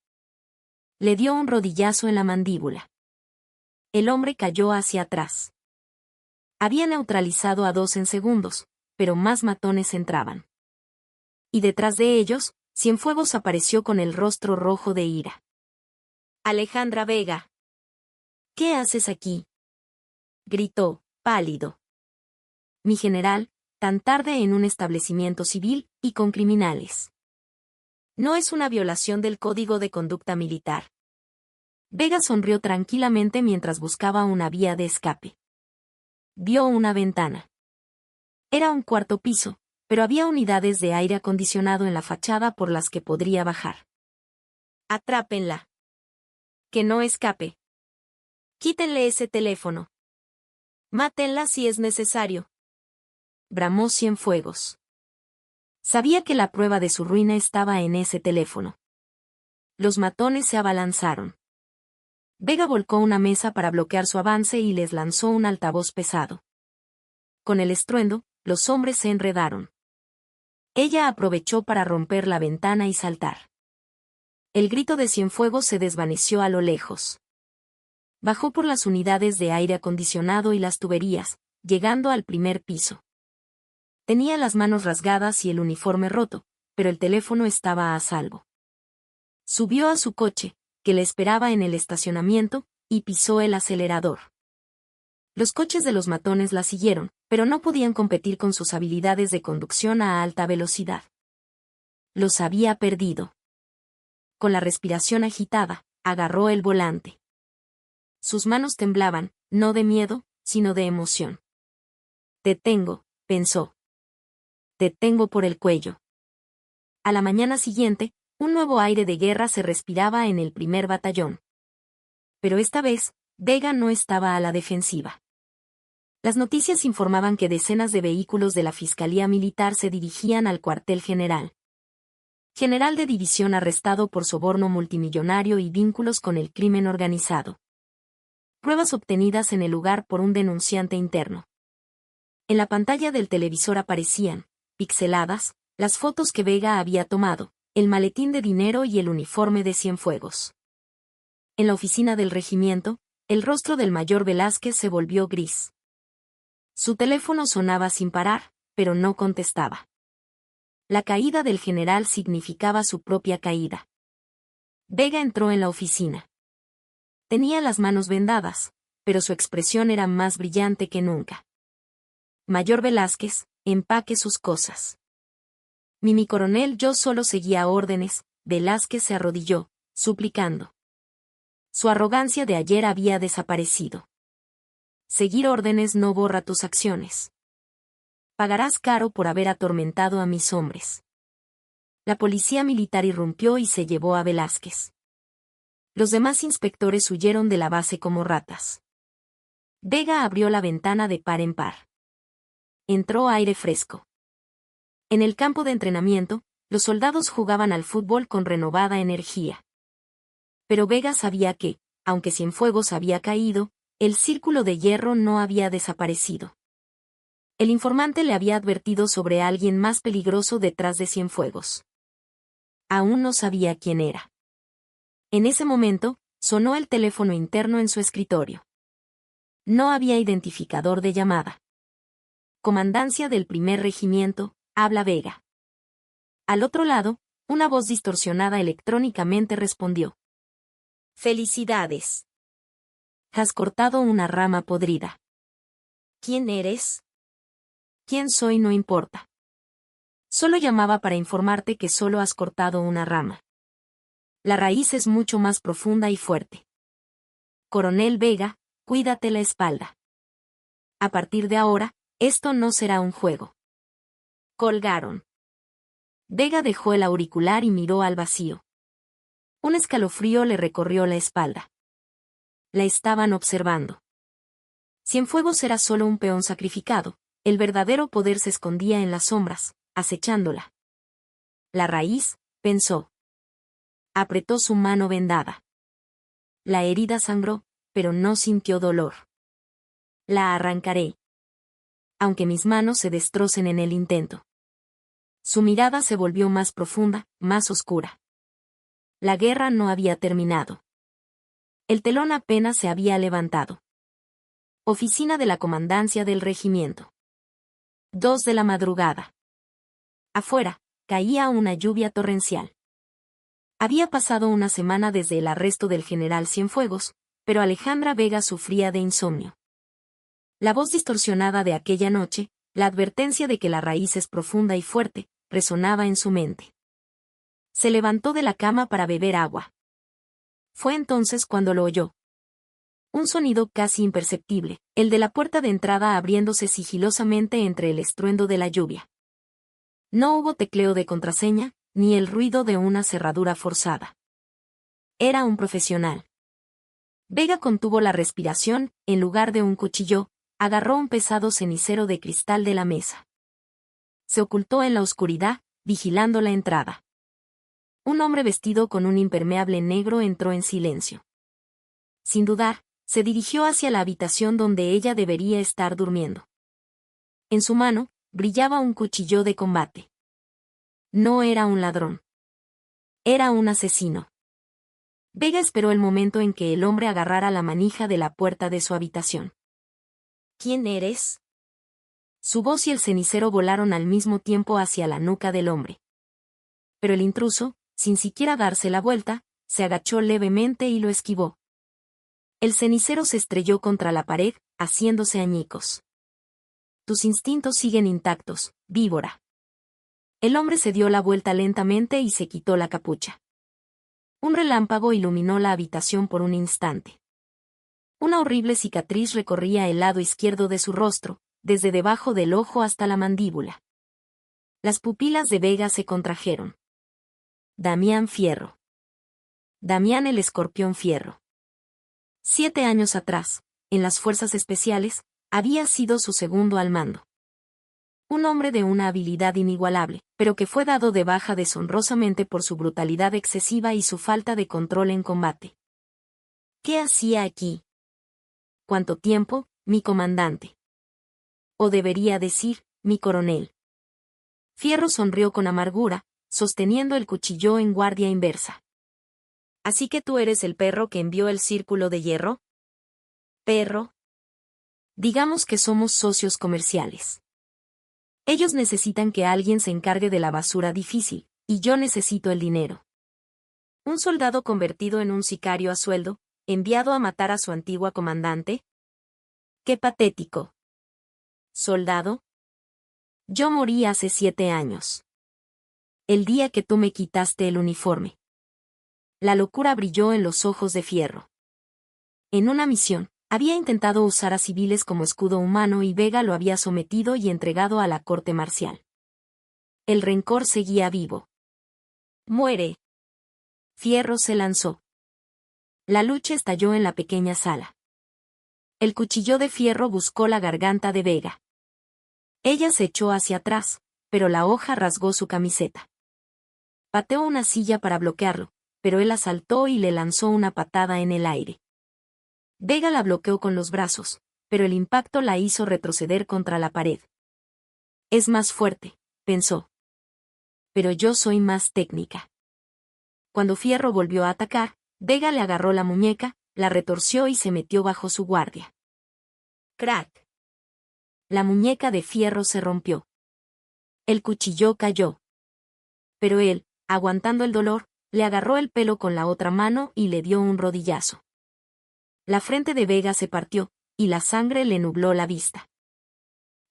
Le dio un rodillazo en la mandíbula. El hombre cayó hacia atrás. Había neutralizado a 2 en segundos, pero más matones entraban. Y detrás de ellos, Cienfuegos apareció con el rostro rojo de ira. Alejandra Vega. ¿Qué haces aquí? Gritó, pálido. Mi general, tan tarde en un establecimiento civil, y con criminales. No es una violación del Código de Conducta Militar. Vega sonrió tranquilamente mientras buscaba una vía de escape. Vio una ventana. Era un cuarto piso, pero había unidades de aire acondicionado en la fachada por las que podría bajar. Atrápenla. Que no escape. Quítenle ese teléfono. Mátenla si es necesario. Bramó Cienfuegos. Sabía que la prueba de su ruina estaba en ese teléfono. Los matones se abalanzaron. Vega volcó una mesa para bloquear su avance y les lanzó un altavoz pesado. Con el estruendo, los hombres se enredaron. Ella aprovechó para romper la ventana y saltar. El grito de Cienfuegos se desvaneció a lo lejos. Bajó por las unidades de aire acondicionado y las tuberías, llegando al primer piso. Tenía las manos rasgadas y el uniforme roto, pero el teléfono estaba a salvo. Subió a su coche, que le esperaba en el estacionamiento, y pisó el acelerador. Los coches de los matones la siguieron, pero no podían competir con sus habilidades de conducción a alta velocidad. Los había perdido. Con la respiración agitada, agarró el volante. Sus manos temblaban, no de miedo, sino de emoción. Te tengo, pensó. Te tengo por el cuello. A la mañana siguiente, un nuevo aire de guerra se respiraba en el primer batallón. Pero esta vez, Vega no estaba a la defensiva. Las noticias informaban que decenas de vehículos de la Fiscalía Militar se dirigían al cuartel general. General de división arrestado por soborno multimillonario y vínculos con el crimen organizado. Pruebas obtenidas en el lugar por un denunciante interno. En la pantalla del televisor aparecían, pixeladas, las fotos que Vega había tomado, el maletín de dinero y el uniforme de Cienfuegos. En la oficina del regimiento, el rostro del mayor Velázquez se volvió gris. Su teléfono sonaba sin parar, pero no contestaba. La caída del general significaba su propia caída. Vega entró en la oficina. Tenía las manos vendadas, pero su expresión era más brillante que nunca. Mayor Velázquez, empaque sus cosas. Mi coronel, yo solo seguía órdenes. Velázquez se arrodilló, suplicando. Su arrogancia de ayer había desaparecido. Seguir órdenes no borra tus acciones. Pagarás caro por haber atormentado a mis hombres. La policía militar irrumpió y se llevó a Velázquez. Los demás inspectores huyeron de la base como ratas. Vega abrió la ventana de par en par. Entró aire fresco. En el campo de entrenamiento, los soldados jugaban al fútbol con renovada energía. Pero Vega sabía que, aunque Cienfuegos había caído, el círculo de hierro no había desaparecido. El informante le había advertido sobre alguien más peligroso detrás de Cienfuegos. Aún no sabía quién era. En ese momento, sonó el teléfono interno en su escritorio. No había identificador de llamada. Comandancia del primer regimiento, habla Vega. Al otro lado, una voz distorsionada electrónicamente respondió. Felicidades. Has cortado una rama podrida. ¿Quién eres? ¿Quién soy no importa. Solo llamaba para informarte que solo has cortado una rama. La raíz es mucho más profunda y fuerte. Coronel Vega, cuídate la espalda. A partir de ahora, esto no será un juego. Colgaron. Vega dejó el auricular y miró al vacío. Un escalofrío le recorrió la espalda. La estaban observando. Cienfuegos era solo un peón sacrificado, el verdadero poder se escondía en las sombras, acechándola. La raíz, pensó. Apretó su mano vendada. La herida sangró, pero no sintió dolor. La arrancaré. Aunque mis manos se destrocen en el intento. Su mirada se volvió más profunda, más oscura. La guerra no había terminado. El telón apenas se había levantado. Oficina de la comandancia del regimiento. 2 de la madrugada. Afuera, caía una lluvia torrencial. Había pasado una semana desde el arresto del general Cienfuegos, pero Alejandra Vega sufría de insomnio. La voz distorsionada de aquella noche, la advertencia de que la raíz es profunda y fuerte, resonaba en su mente. Se levantó de la cama para beber agua. Fue entonces cuando lo oyó. Un sonido casi imperceptible, el de la puerta de entrada abriéndose sigilosamente entre el estruendo de la lluvia. No hubo tecleo de contraseña, ni el ruido de una cerradura forzada. Era un profesional. Vega contuvo la respiración, en lugar de un cuchillo, agarró un pesado cenicero de cristal de la mesa. Se ocultó en la oscuridad, vigilando la entrada. Un hombre vestido con un impermeable negro entró en silencio. Sin dudar, se dirigió hacia la habitación donde ella debería estar durmiendo. En su mano, brillaba un cuchillo de combate. No era un ladrón. Era un asesino. Vega esperó el momento en que el hombre agarrara la manija de la puerta de su habitación. ¿Quién eres? Su voz y el cenicero volaron al mismo tiempo hacia la nuca del hombre. Pero el intruso, sin siquiera darse la vuelta, se agachó levemente y lo esquivó. El cenicero se estrelló contra la pared, haciéndose añicos. Tus instintos siguen intactos, víbora. El hombre se dio la vuelta lentamente y se quitó la capucha. Un relámpago iluminó la habitación por un instante. Una horrible cicatriz recorría el lado izquierdo de su rostro, desde debajo del ojo hasta la mandíbula. Las pupilas de Vega se contrajeron. Damián Fierro. Damián el Escorpión Fierro. 7 años atrás, en las Fuerzas Especiales, había sido su segundo al mando. Un hombre de una habilidad inigualable, pero que fue dado de baja deshonrosamente por su brutalidad excesiva y su falta de control en combate. ¿Qué hacía aquí? ¿Cuánto tiempo, mi comandante? O debería decir, mi coronel. Fierro sonrió con amargura, sosteniendo el cuchillo en guardia inversa. ¿Así que tú eres el perro que envió el círculo de hierro? ¿Perro? Digamos que somos socios comerciales. Ellos necesitan que alguien se encargue de la basura difícil, y yo necesito el dinero. ¿Un soldado convertido en un sicario a sueldo, enviado a matar a su antigua comandante? ¡Qué patético! ¿Soldado? Yo morí hace 7 años. El día que tú me quitaste el uniforme. La locura brilló en los ojos de Fierro. En una misión, había intentado usar a civiles como escudo humano y Vega lo había sometido y entregado a la corte marcial. El rencor seguía vivo. ¡Muere! Fierro se lanzó. La lucha estalló en la pequeña sala. El cuchillo de Fierro buscó la garganta de Vega. Ella se echó hacia atrás, pero la hoja rasgó su camiseta. Pateó una silla para bloquearlo, pero él asaltó y le lanzó una patada en el aire. Vega la bloqueó con los brazos, pero el impacto la hizo retroceder contra la pared. Es más fuerte, pensó. Pero yo soy más técnica. Cuando Fierro volvió a atacar, Vega le agarró la muñeca, la retorció y se metió bajo su guardia. ¡Crack! La muñeca de Fierro se rompió. El cuchillo cayó. Pero él, aguantando el dolor, le agarró el pelo con la otra mano y le dio un rodillazo. La frente de Vega se partió, y la sangre le nubló la vista.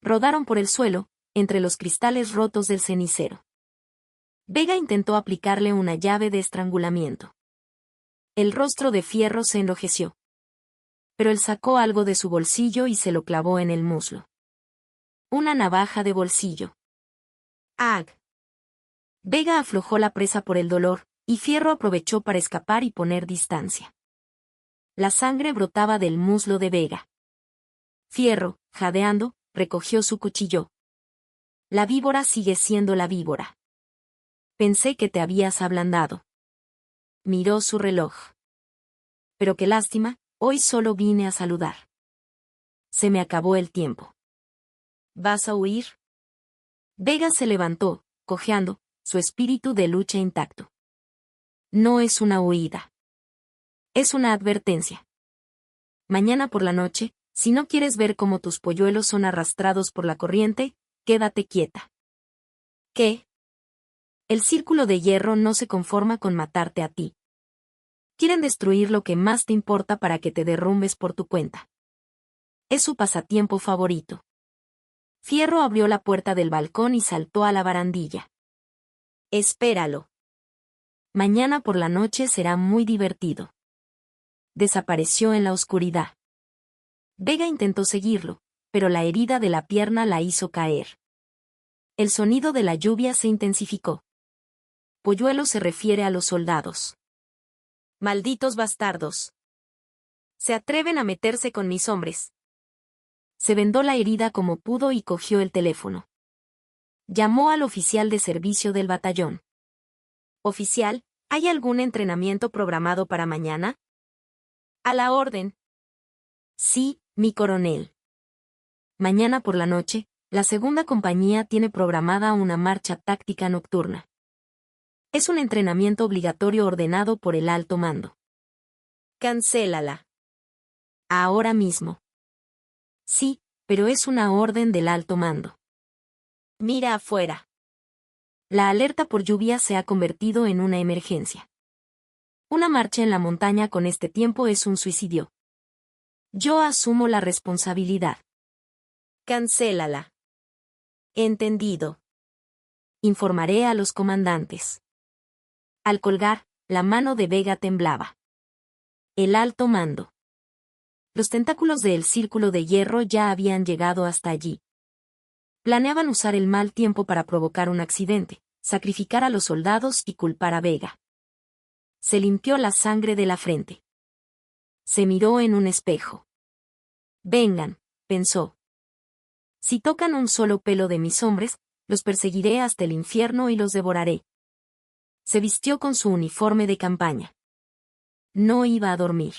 Rodaron por el suelo, entre los cristales rotos del cenicero. Vega intentó aplicarle una llave de estrangulamiento. El rostro de Fierro se enrojeció. Pero él sacó algo de su bolsillo y se lo clavó en el muslo. Una navaja de bolsillo. ¡Ag! Vega aflojó la presa por el dolor, y Fierro aprovechó para escapar y poner distancia. La sangre brotaba del muslo de Vega. Fierro, jadeando, recogió su cuchillo. La víbora sigue siendo la víbora. Pensé que te habías ablandado. Miró su reloj. Pero qué lástima, hoy solo vine a saludar. Se me acabó el tiempo. ¿Vas a huir? Vega se levantó, cojeando, su espíritu de lucha intacto. No es una huida. Es una advertencia. Mañana por la noche, si no quieres ver cómo tus polluelos son arrastrados por la corriente, quédate quieta. ¿Qué? El círculo de hierro no se conforma con matarte a ti. Quieren destruir lo que más te importa para que te derrumbes por tu cuenta. Es su pasatiempo favorito. Fierro abrió la puerta del balcón y saltó a la barandilla. Espéralo. Mañana por la noche será muy divertido. desapareció en la oscuridad. Vega intentó seguirlo, pero la herida de la pierna la hizo caer. El sonido de la lluvia se intensificó. Polluelo se refiere a los soldados. Malditos bastardos. Se atreven a meterse con mis hombres. Se vendó la herida como pudo y cogió el teléfono. Llamó al oficial de servicio del batallón. Oficial, ¿hay algún entrenamiento programado para mañana? A la orden. Sí, mi coronel. Mañana por la noche, la segunda compañía tiene programada una marcha táctica nocturna. Es un entrenamiento obligatorio ordenado por el alto mando. Cancélala. Ahora mismo. Sí, pero es una orden del alto mando. Mira afuera. La alerta por lluvia se ha convertido en una emergencia. Una marcha en la montaña con este tiempo es un suicidio. Yo asumo la responsabilidad. Cancélala. Entendido. Informaré a los comandantes. Al colgar, la mano de Vega temblaba. El alto mando. Los tentáculos del círculo de hierro ya habían llegado hasta allí. Planeaban usar el mal tiempo para provocar un accidente, sacrificar a los soldados y culpar a Vega. Se limpió la sangre de la frente. Se miró en un espejo. Vengan, pensó. Si tocan un solo pelo de mis hombres, los perseguiré hasta el infierno y los devoraré. Se vistió con su uniforme de campaña. No iba a dormir.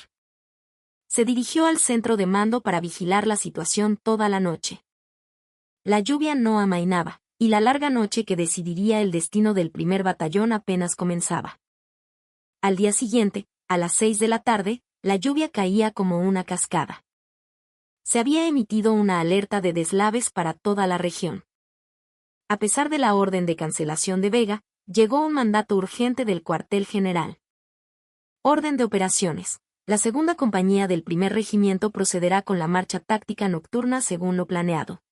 Se dirigió al centro de mando para vigilar la situación toda la noche. La lluvia no amainaba, y la larga noche que decidiría el destino del primer batallón apenas comenzaba. Al día siguiente, a las 6 de la tarde, la lluvia caía como una cascada. Se había emitido una alerta de deslaves para toda la región. A pesar de la orden de cancelación de Vega, llegó un mandato urgente del cuartel general. Orden de operaciones. La segunda compañía del primer regimiento procederá con la marcha táctica nocturna según lo planeado.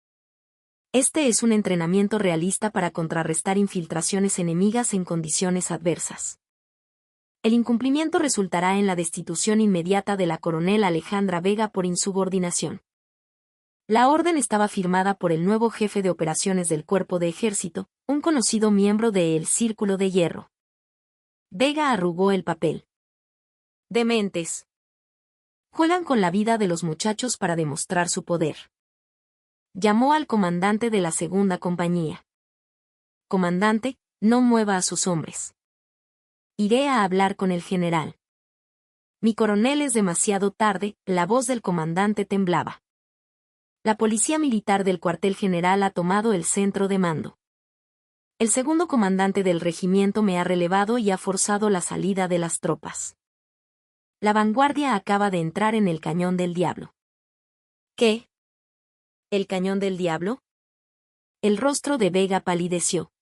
Este es un entrenamiento realista para contrarrestar infiltraciones enemigas en condiciones adversas. El incumplimiento resultará en la destitución inmediata de la coronel Alejandra Vega por insubordinación. La orden estaba firmada por el nuevo jefe de operaciones del Cuerpo de Ejército, un conocido miembro de El Círculo de Hierro. Vega arrugó el papel. Dementes. Juegan con la vida de los muchachos para demostrar su poder. Llamó al comandante de la segunda compañía. Comandante, no mueva a sus hombres. Iré a hablar con el general. Mi coronel, es demasiado tarde, la voz del comandante temblaba. La policía militar del cuartel general ha tomado el centro de mando. El segundo comandante del regimiento me ha relevado y ha forzado la salida de las tropas. La vanguardia acaba de entrar en el Cañón del Diablo. ¿Qué? ¿El Cañón del Diablo? El rostro de Vega palideció.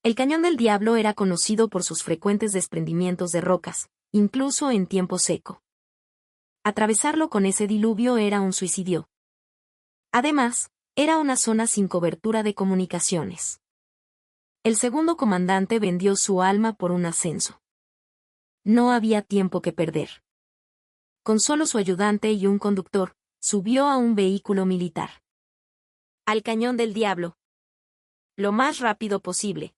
El Cañón del Diablo era conocido por sus frecuentes desprendimientos de rocas, incluso en tiempo seco. Atravesarlo con ese diluvio era un suicidio. Además, era una zona sin cobertura de comunicaciones. El segundo comandante vendió su alma por un ascenso. No había tiempo que perder. Con solo su ayudante y un conductor, subió a un vehículo militar. Al Cañón del Diablo. Lo más rápido posible.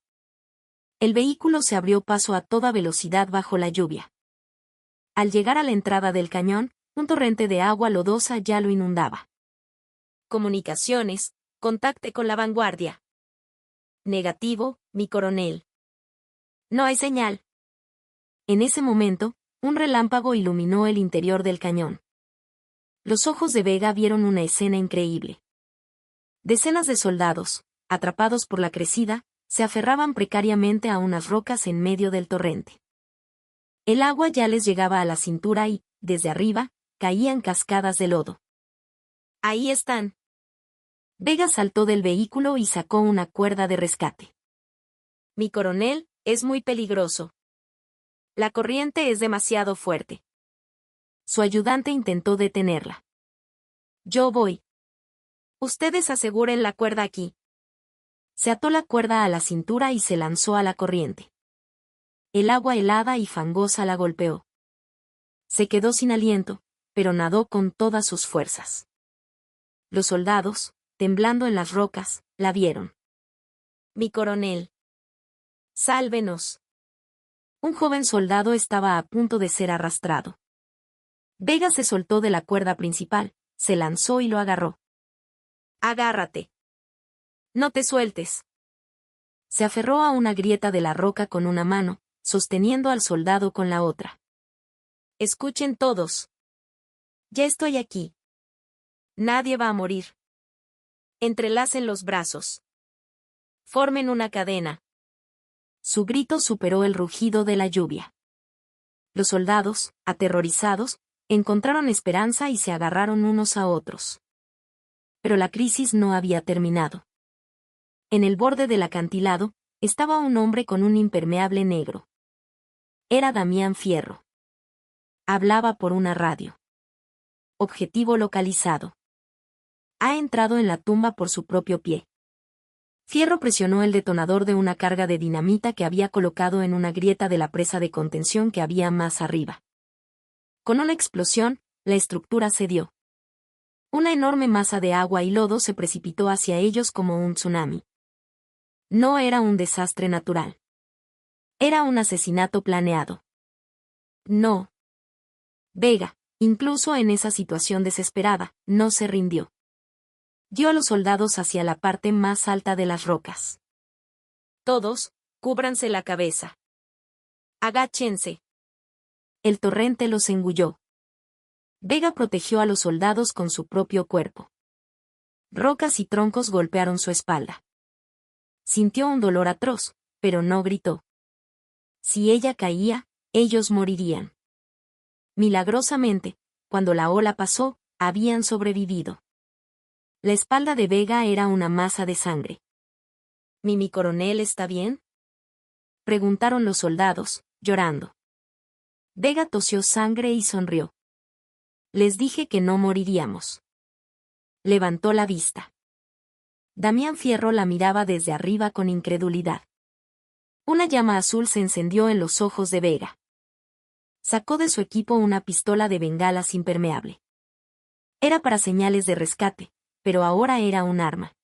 El vehículo se abrió paso a toda velocidad bajo la lluvia. Al llegar a la entrada del cañón, un torrente de agua lodosa ya lo inundaba. Comunicaciones, contacte con la vanguardia. Negativo, mi coronel. No hay señal. En ese momento, un relámpago iluminó el interior del cañón. Los ojos de Vega vieron una escena increíble. Decenas de soldados, atrapados por la crecida, se aferraban precariamente a unas rocas en medio del torrente. El agua ya les llegaba a la cintura y, desde arriba, caían cascadas de lodo. Ahí están. Vega saltó del vehículo y sacó una cuerda de rescate. Mi coronel, es muy peligroso. La corriente es demasiado fuerte. Su ayudante intentó detenerla. Yo voy. Ustedes aseguren la cuerda aquí. Se ató la cuerda a la cintura y se lanzó a la corriente. El agua helada y fangosa la golpeó. Se quedó sin aliento, pero nadó con todas sus fuerzas. Los soldados, temblando en las rocas, la vieron. «Mi coronel. Sálvenos». Un joven soldado estaba a punto de ser arrastrado. Vega se soltó de la cuerda principal, se lanzó y lo agarró. «Agárrate. No te sueltes». Se aferró a una grieta de la roca con una mano, sosteniendo al soldado con la otra. «Escuchen todos. Ya estoy aquí. Nadie va a morir. Entrelacen los brazos. Formen una cadena». Su grito superó el rugido de la lluvia. Los soldados, aterrorizados, encontraron esperanza y se agarraron unos a otros. Pero la crisis no había terminado. En el borde del acantilado, estaba un hombre con un impermeable negro. Era Damián Fierro. Hablaba por una radio. Objetivo localizado. Ha entrado en la tumba por su propio pie. Fierro presionó el detonador de una carga de dinamita que había colocado en una grieta de la presa de contención que había más arriba. Con una explosión, la estructura cedió. Una enorme masa de agua y lodo se precipitó hacia ellos como un tsunami. No era un desastre natural. Era un asesinato planeado. No. Vega, incluso en esa situación desesperada, no se rindió. Dio a los soldados hacia la parte más alta de las rocas. «Todos, cúbranse la cabeza. Agáchense». El torrente los engulló. Vega protegió a los soldados con su propio cuerpo. Rocas y troncos golpearon su espalda. Sintió un dolor atroz, pero no gritó. Si ella caía, ellos morirían. Milagrosamente, cuando la ola pasó, habían sobrevivido. La espalda de Vega era una masa de sangre. «¿Mi coronel está bien?», preguntaron los soldados, llorando. Vega tosió sangre y sonrió. «Les dije que no moriríamos». Levantó la vista. Damián Fierro la miraba desde arriba con incredulidad. Una llama azul se encendió en los ojos de Vega. Sacó de su equipo una pistola de bengalas impermeable. Era para señales de rescate, pero ahora era un arma.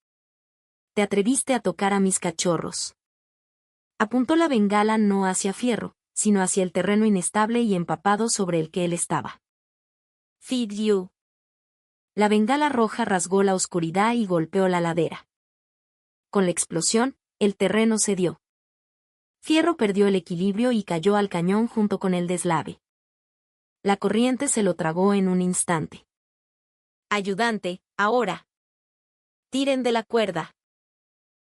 «Te atreviste a tocar a mis cachorros». Apuntó la bengala no hacia Fierro, sino hacia el terreno inestable y empapado sobre el que él estaba. «Feed you». La bengala roja rasgó la oscuridad y golpeó la ladera. Con la explosión, el terreno cedió. Fierro perdió el equilibrio y cayó al cañón junto con el deslave. La corriente se lo tragó en un instante. «Ayudante, ahora. Tiren de la cuerda».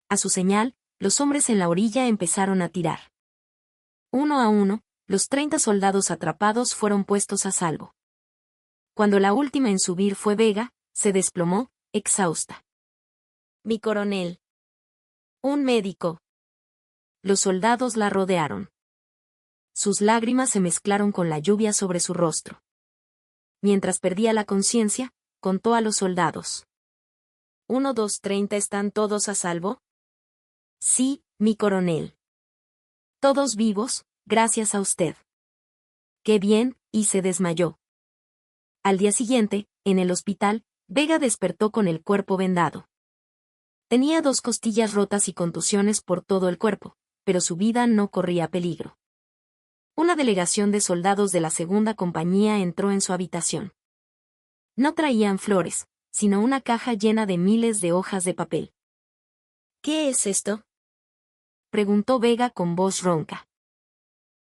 A su señal, los hombres en la orilla empezaron a tirar. Uno a uno, los 30 soldados atrapados fueron puestos a salvo. Cuando la última en subir fue Vega, se desplomó, exhausta. «Mi coronel. Un médico». Los soldados la rodearon. Sus lágrimas se mezclaron con la lluvia sobre su rostro. Mientras perdía la conciencia, contó a los soldados. «¿1, 2, 30 están todos a salvo?» «Sí, mi coronel». «Todos vivos, gracias a usted». «Qué bien», y se desmayó. Al día siguiente, en el hospital, Vega despertó con el cuerpo vendado. Tenía 2 costillas rotas y contusiones por todo el cuerpo, pero su vida no corría peligro. Una delegación de soldados de la segunda compañía entró en su habitación. No traían flores, sino una caja llena de miles de hojas de papel. «¿Qué es esto?», preguntó Vega con voz ronca.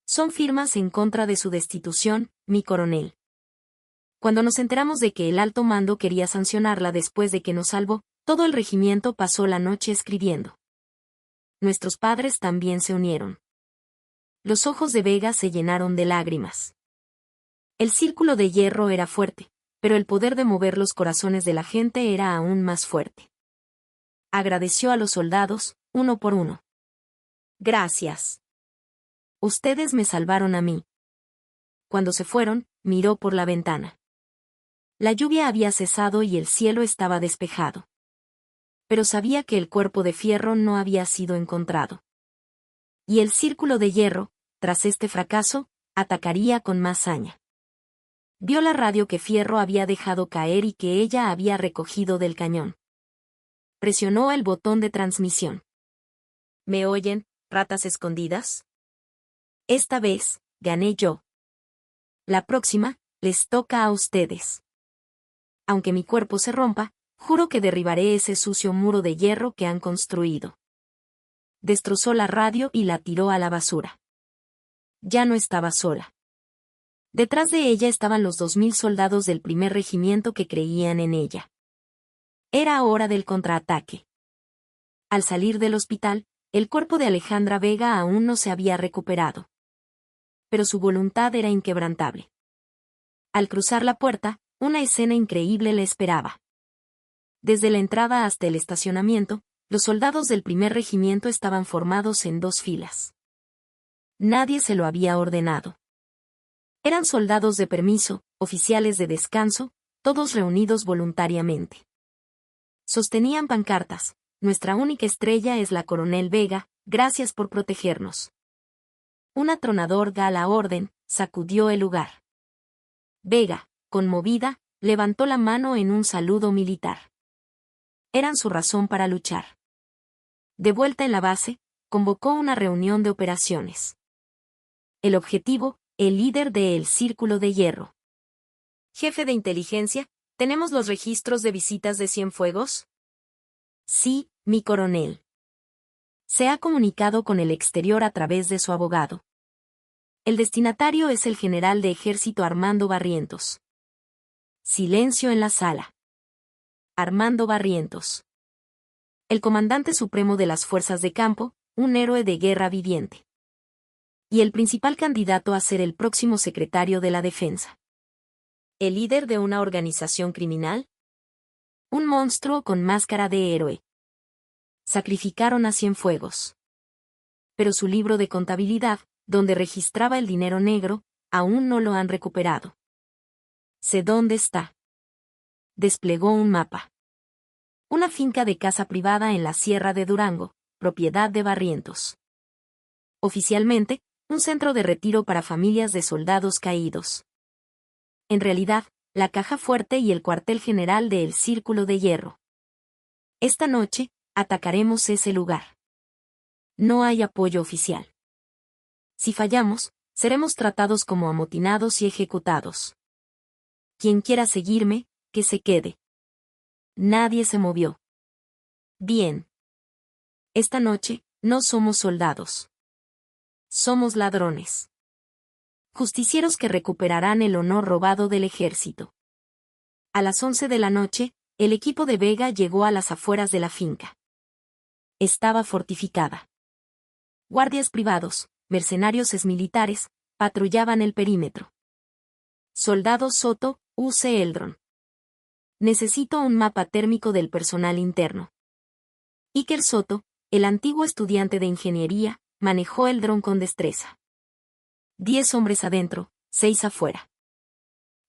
«Son firmas en contra de su destitución, mi coronel. Cuando nos enteramos de que el alto mando quería sancionarla después de que nos salvó, todo el regimiento pasó la noche escribiendo. Nuestros padres también se unieron». Los ojos de Vega se llenaron de lágrimas. El círculo de hierro era fuerte, pero el poder de mover los corazones de la gente era aún más fuerte. Agradeció a los soldados, uno por uno. «Gracias. Ustedes me salvaron a mí». Cuando se fueron, miró por la ventana. La lluvia había cesado y el cielo estaba despejado. Pero sabía que el cuerpo de Fierro no había sido encontrado. Y el círculo de hierro, tras este fracaso, atacaría con más saña. Vio la radio que Fierro había dejado caer y que ella había recogido del cañón. Presionó el botón de transmisión. ¿Me oyen, ratas escondidas? Esta vez, gané yo. La próxima, les toca a ustedes. Aunque mi cuerpo se rompa, juro que derribaré ese sucio muro de hierro que han construido. Destrozó la radio y la tiró a la basura. Ya no estaba sola. Detrás de ella estaban los 2000 soldados del primer regimiento que creían en ella. Era hora del contraataque. Al salir del hospital, el cuerpo de Alejandra Vega aún no se había recuperado. Pero su voluntad era inquebrantable. Al cruzar la puerta, una escena increíble le esperaba. Desde la entrada hasta el estacionamiento, los soldados del primer regimiento estaban formados en 2 filas. Nadie se lo había ordenado. Eran soldados de permiso, oficiales de descanso, todos reunidos voluntariamente. Sostenían pancartas: nuestra única estrella es la Coronel Vega, gracias por protegernos. Un atronador gala orden sacudió el lugar. Vega, conmovida, levantó la mano en un saludo militar. Eran su razón para luchar. De vuelta en la base, convocó una reunión de operaciones. El objetivo: el líder del Círculo de Hierro. Jefe de inteligencia, ¿tenemos los registros de visitas de Cienfuegos? Sí, mi coronel. Se ha comunicado con el exterior a través de su abogado. El destinatario es el general de ejército Armando Barrientos. Silencio en la sala. Armando Barrientos. El comandante supremo de las fuerzas de campo, un héroe de guerra viviente. Y el principal candidato a ser el próximo secretario de la Defensa. ¿El líder de una organización criminal? Un monstruo con máscara de héroe. Sacrificaron a Cienfuegos. Pero su libro de contabilidad, donde registraba el dinero negro, aún no lo han recuperado. Sé dónde está. Desplegó un mapa. Una finca de casa privada en la Sierra de Durango, propiedad de Barrientos. Oficialmente, un centro de retiro para familias de soldados caídos. En realidad, la caja fuerte y el cuartel general del Círculo de Hierro. Esta noche, atacaremos ese lugar. No hay apoyo oficial. Si fallamos, seremos tratados como amotinados y ejecutados. Quien quiera seguirme, que se quede. Nadie se movió. Bien. Esta noche, no somos soldados. Somos ladrones. Justicieros que recuperarán el honor robado del ejército. A las 11 de la noche, el equipo de Vega llegó a las afueras de la finca. Estaba fortificada. Guardias privados, mercenarios exmilitares, patrullaban el perímetro. Soldado Soto, use el dron. Necesito un mapa térmico del personal interno. Iker Soto, el antiguo estudiante de ingeniería, manejó el dron con destreza. 10 hombres adentro, 6 afuera.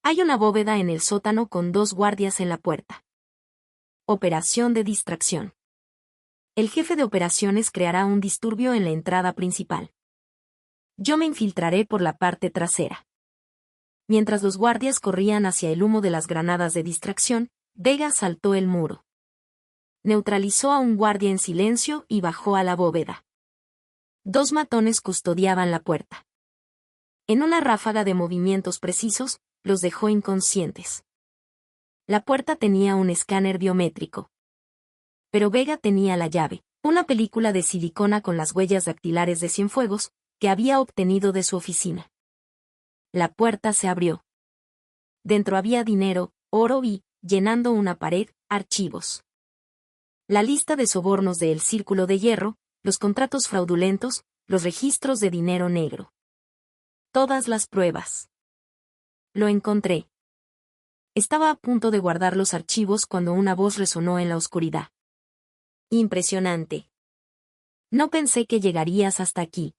Hay una bóveda en el sótano con 2 guardias en la puerta. Operación de distracción. El jefe de operaciones creará un disturbio en la entrada principal. Yo me infiltraré por la parte trasera. Mientras los guardias corrían hacia el humo de las granadas de distracción, Vega saltó el muro. Neutralizó a un guardia en silencio y bajó a la bóveda. 2 matones custodiaban la puerta. En una ráfaga de movimientos precisos, los dejó inconscientes. La puerta tenía un escáner biométrico. Pero Vega tenía la llave, una película de silicona con las huellas dactilares de Cienfuegos, que había obtenido de su oficina. La puerta se abrió. Dentro había dinero, oro y, llenando una pared, archivos. La lista de sobornos de El Círculo de Hierro, los contratos fraudulentos, los registros de dinero negro. Todas las pruebas. Lo encontré. Estaba a punto de guardar los archivos cuando una voz resonó en la oscuridad. Impresionante. No pensé que llegarías hasta aquí.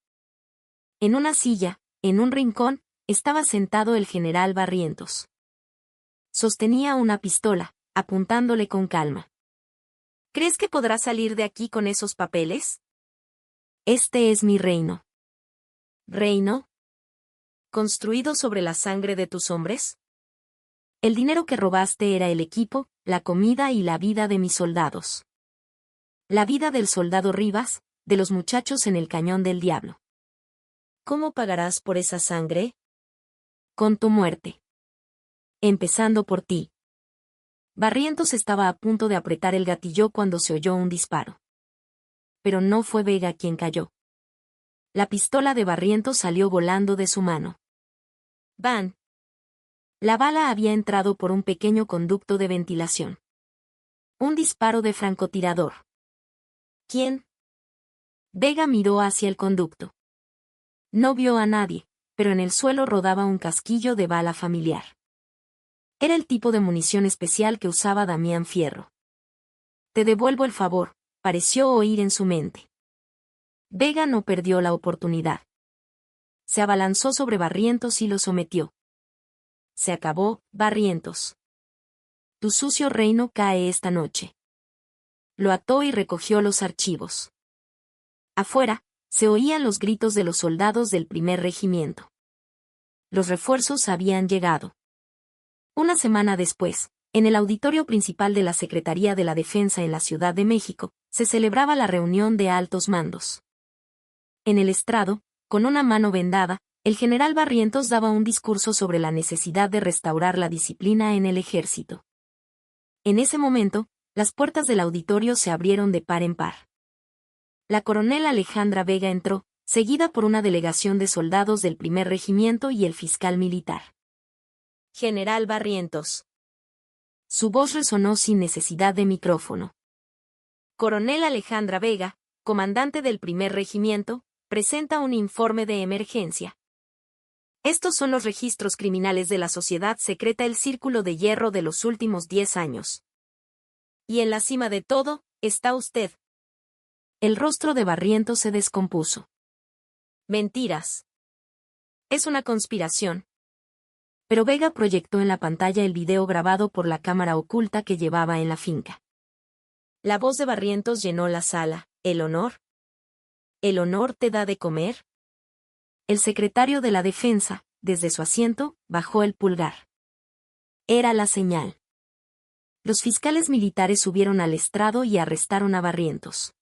En una silla, en un rincón, estaba sentado el general Barrientos. Sostenía una pistola, apuntándole con calma. ¿Crees que podrás salir de aquí con esos papeles? Este es mi reino. ¿Reino? ¿Construido sobre la sangre de tus hombres? El dinero que robaste era el equipo, la comida y la vida de mis soldados. La vida del soldado Rivas, de los muchachos en el Cañón del Diablo. ¿Cómo pagarás por esa sangre? Con tu muerte. Empezando por ti. Barrientos estaba a punto de apretar el gatillo cuando se oyó un disparo. Pero no fue Vega quien cayó. La pistola de Barrientos salió volando de su mano. ¡Bam! La bala había entrado por un pequeño conducto de ventilación. Un disparo de francotirador. ¿Quién? Vega miró hacia el conducto. No vio a nadie, pero en el suelo rodaba un casquillo de bala familiar. Era el tipo de munición especial que usaba Damián Fierro. Te devuelvo el favor, pareció oír en su mente. Vega no perdió la oportunidad. Se abalanzó sobre Barrientos y lo sometió. Se acabó, Barrientos. Tu sucio reino cae esta noche. Lo ató y recogió los archivos. Afuera, se oían los gritos de los soldados del primer regimiento. Los refuerzos habían llegado. Una semana después, en el auditorio principal de la Secretaría de la Defensa en la Ciudad de México, se celebraba la reunión de altos mandos. En el estrado, con una mano vendada, el general Barrientos daba un discurso sobre la necesidad de restaurar la disciplina en el ejército. En ese momento, las puertas del auditorio se abrieron de par en par. La coronel Alejandra Vega entró, seguida por una delegación de soldados del primer regimiento y el fiscal militar. General Barrientos. Su voz resonó sin necesidad de micrófono. Coronel Alejandra Vega, comandante del primer regimiento, presenta un informe de emergencia. Estos son los registros criminales de la sociedad secreta El Círculo de Hierro de los últimos 10 años. Y en la cima de todo, está usted. El rostro de Barrientos se descompuso. Mentiras. Es una conspiración. Pero Vega proyectó en la pantalla el video grabado por la cámara oculta que llevaba en la finca. La voz de Barrientos llenó la sala. ¿El honor? ¿El honor te da de comer? El secretario de la Defensa, desde su asiento, bajó el pulgar. Era la señal. Los fiscales militares subieron al estrado y arrestaron a Barrientos.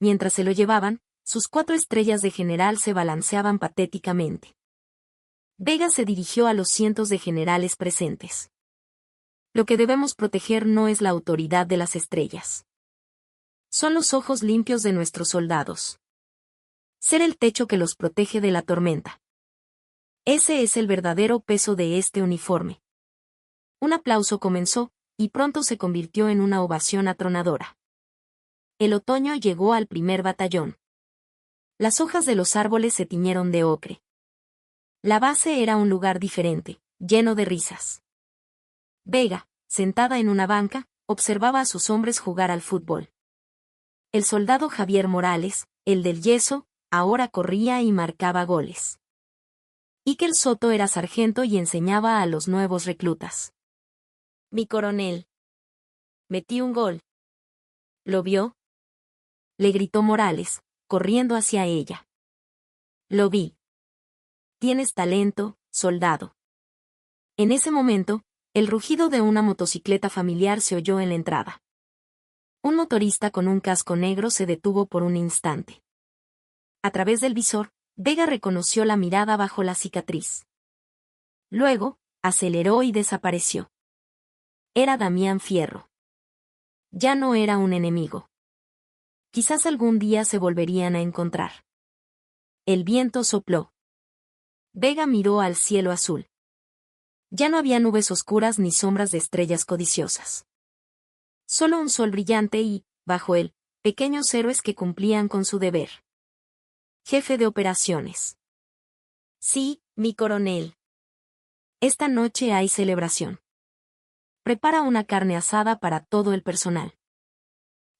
Mientras se lo llevaban, sus 4 estrellas de general se balanceaban patéticamente. Vega se dirigió a los cientos de generales presentes. Lo que debemos proteger no es la autoridad de las estrellas. Son los ojos limpios de nuestros soldados. Ser el techo que los protege de la tormenta. Ese es el verdadero peso de este uniforme. Un aplauso comenzó, y pronto se convirtió en una ovación atronadora. El otoño llegó al primer batallón. Las hojas de los árboles se tiñeron de ocre. La base era un lugar diferente, lleno de risas. Vega, sentada en una banca, observaba a sus hombres jugar al fútbol. El soldado Javier Morales, el del yeso, ahora corría y marcaba goles. Iker Soto era sargento y enseñaba a los nuevos reclutas. Mi coronel. Metí un gol. ¿Lo vio? Le gritó Morales, corriendo hacia ella. Lo vi. Tienes talento, soldado. En ese momento, el rugido de una motocicleta familiar se oyó en la entrada. Un motorista con un casco negro se detuvo por un instante. A través del visor, Vega reconoció la mirada bajo la cicatriz. Luego, aceleró y desapareció. Era Damián Fierro. Ya no era un enemigo. Quizás algún día se volverían a encontrar. El viento sopló. Vega miró al cielo azul. Ya no había nubes oscuras ni sombras de estrellas codiciosas. Solo un sol brillante y, bajo él, pequeños héroes que cumplían con su deber. Jefe de operaciones. Sí, mi coronel. Esta noche hay celebración. Prepara una carne asada para todo el personal.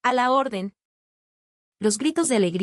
A la orden. Los gritos de alegría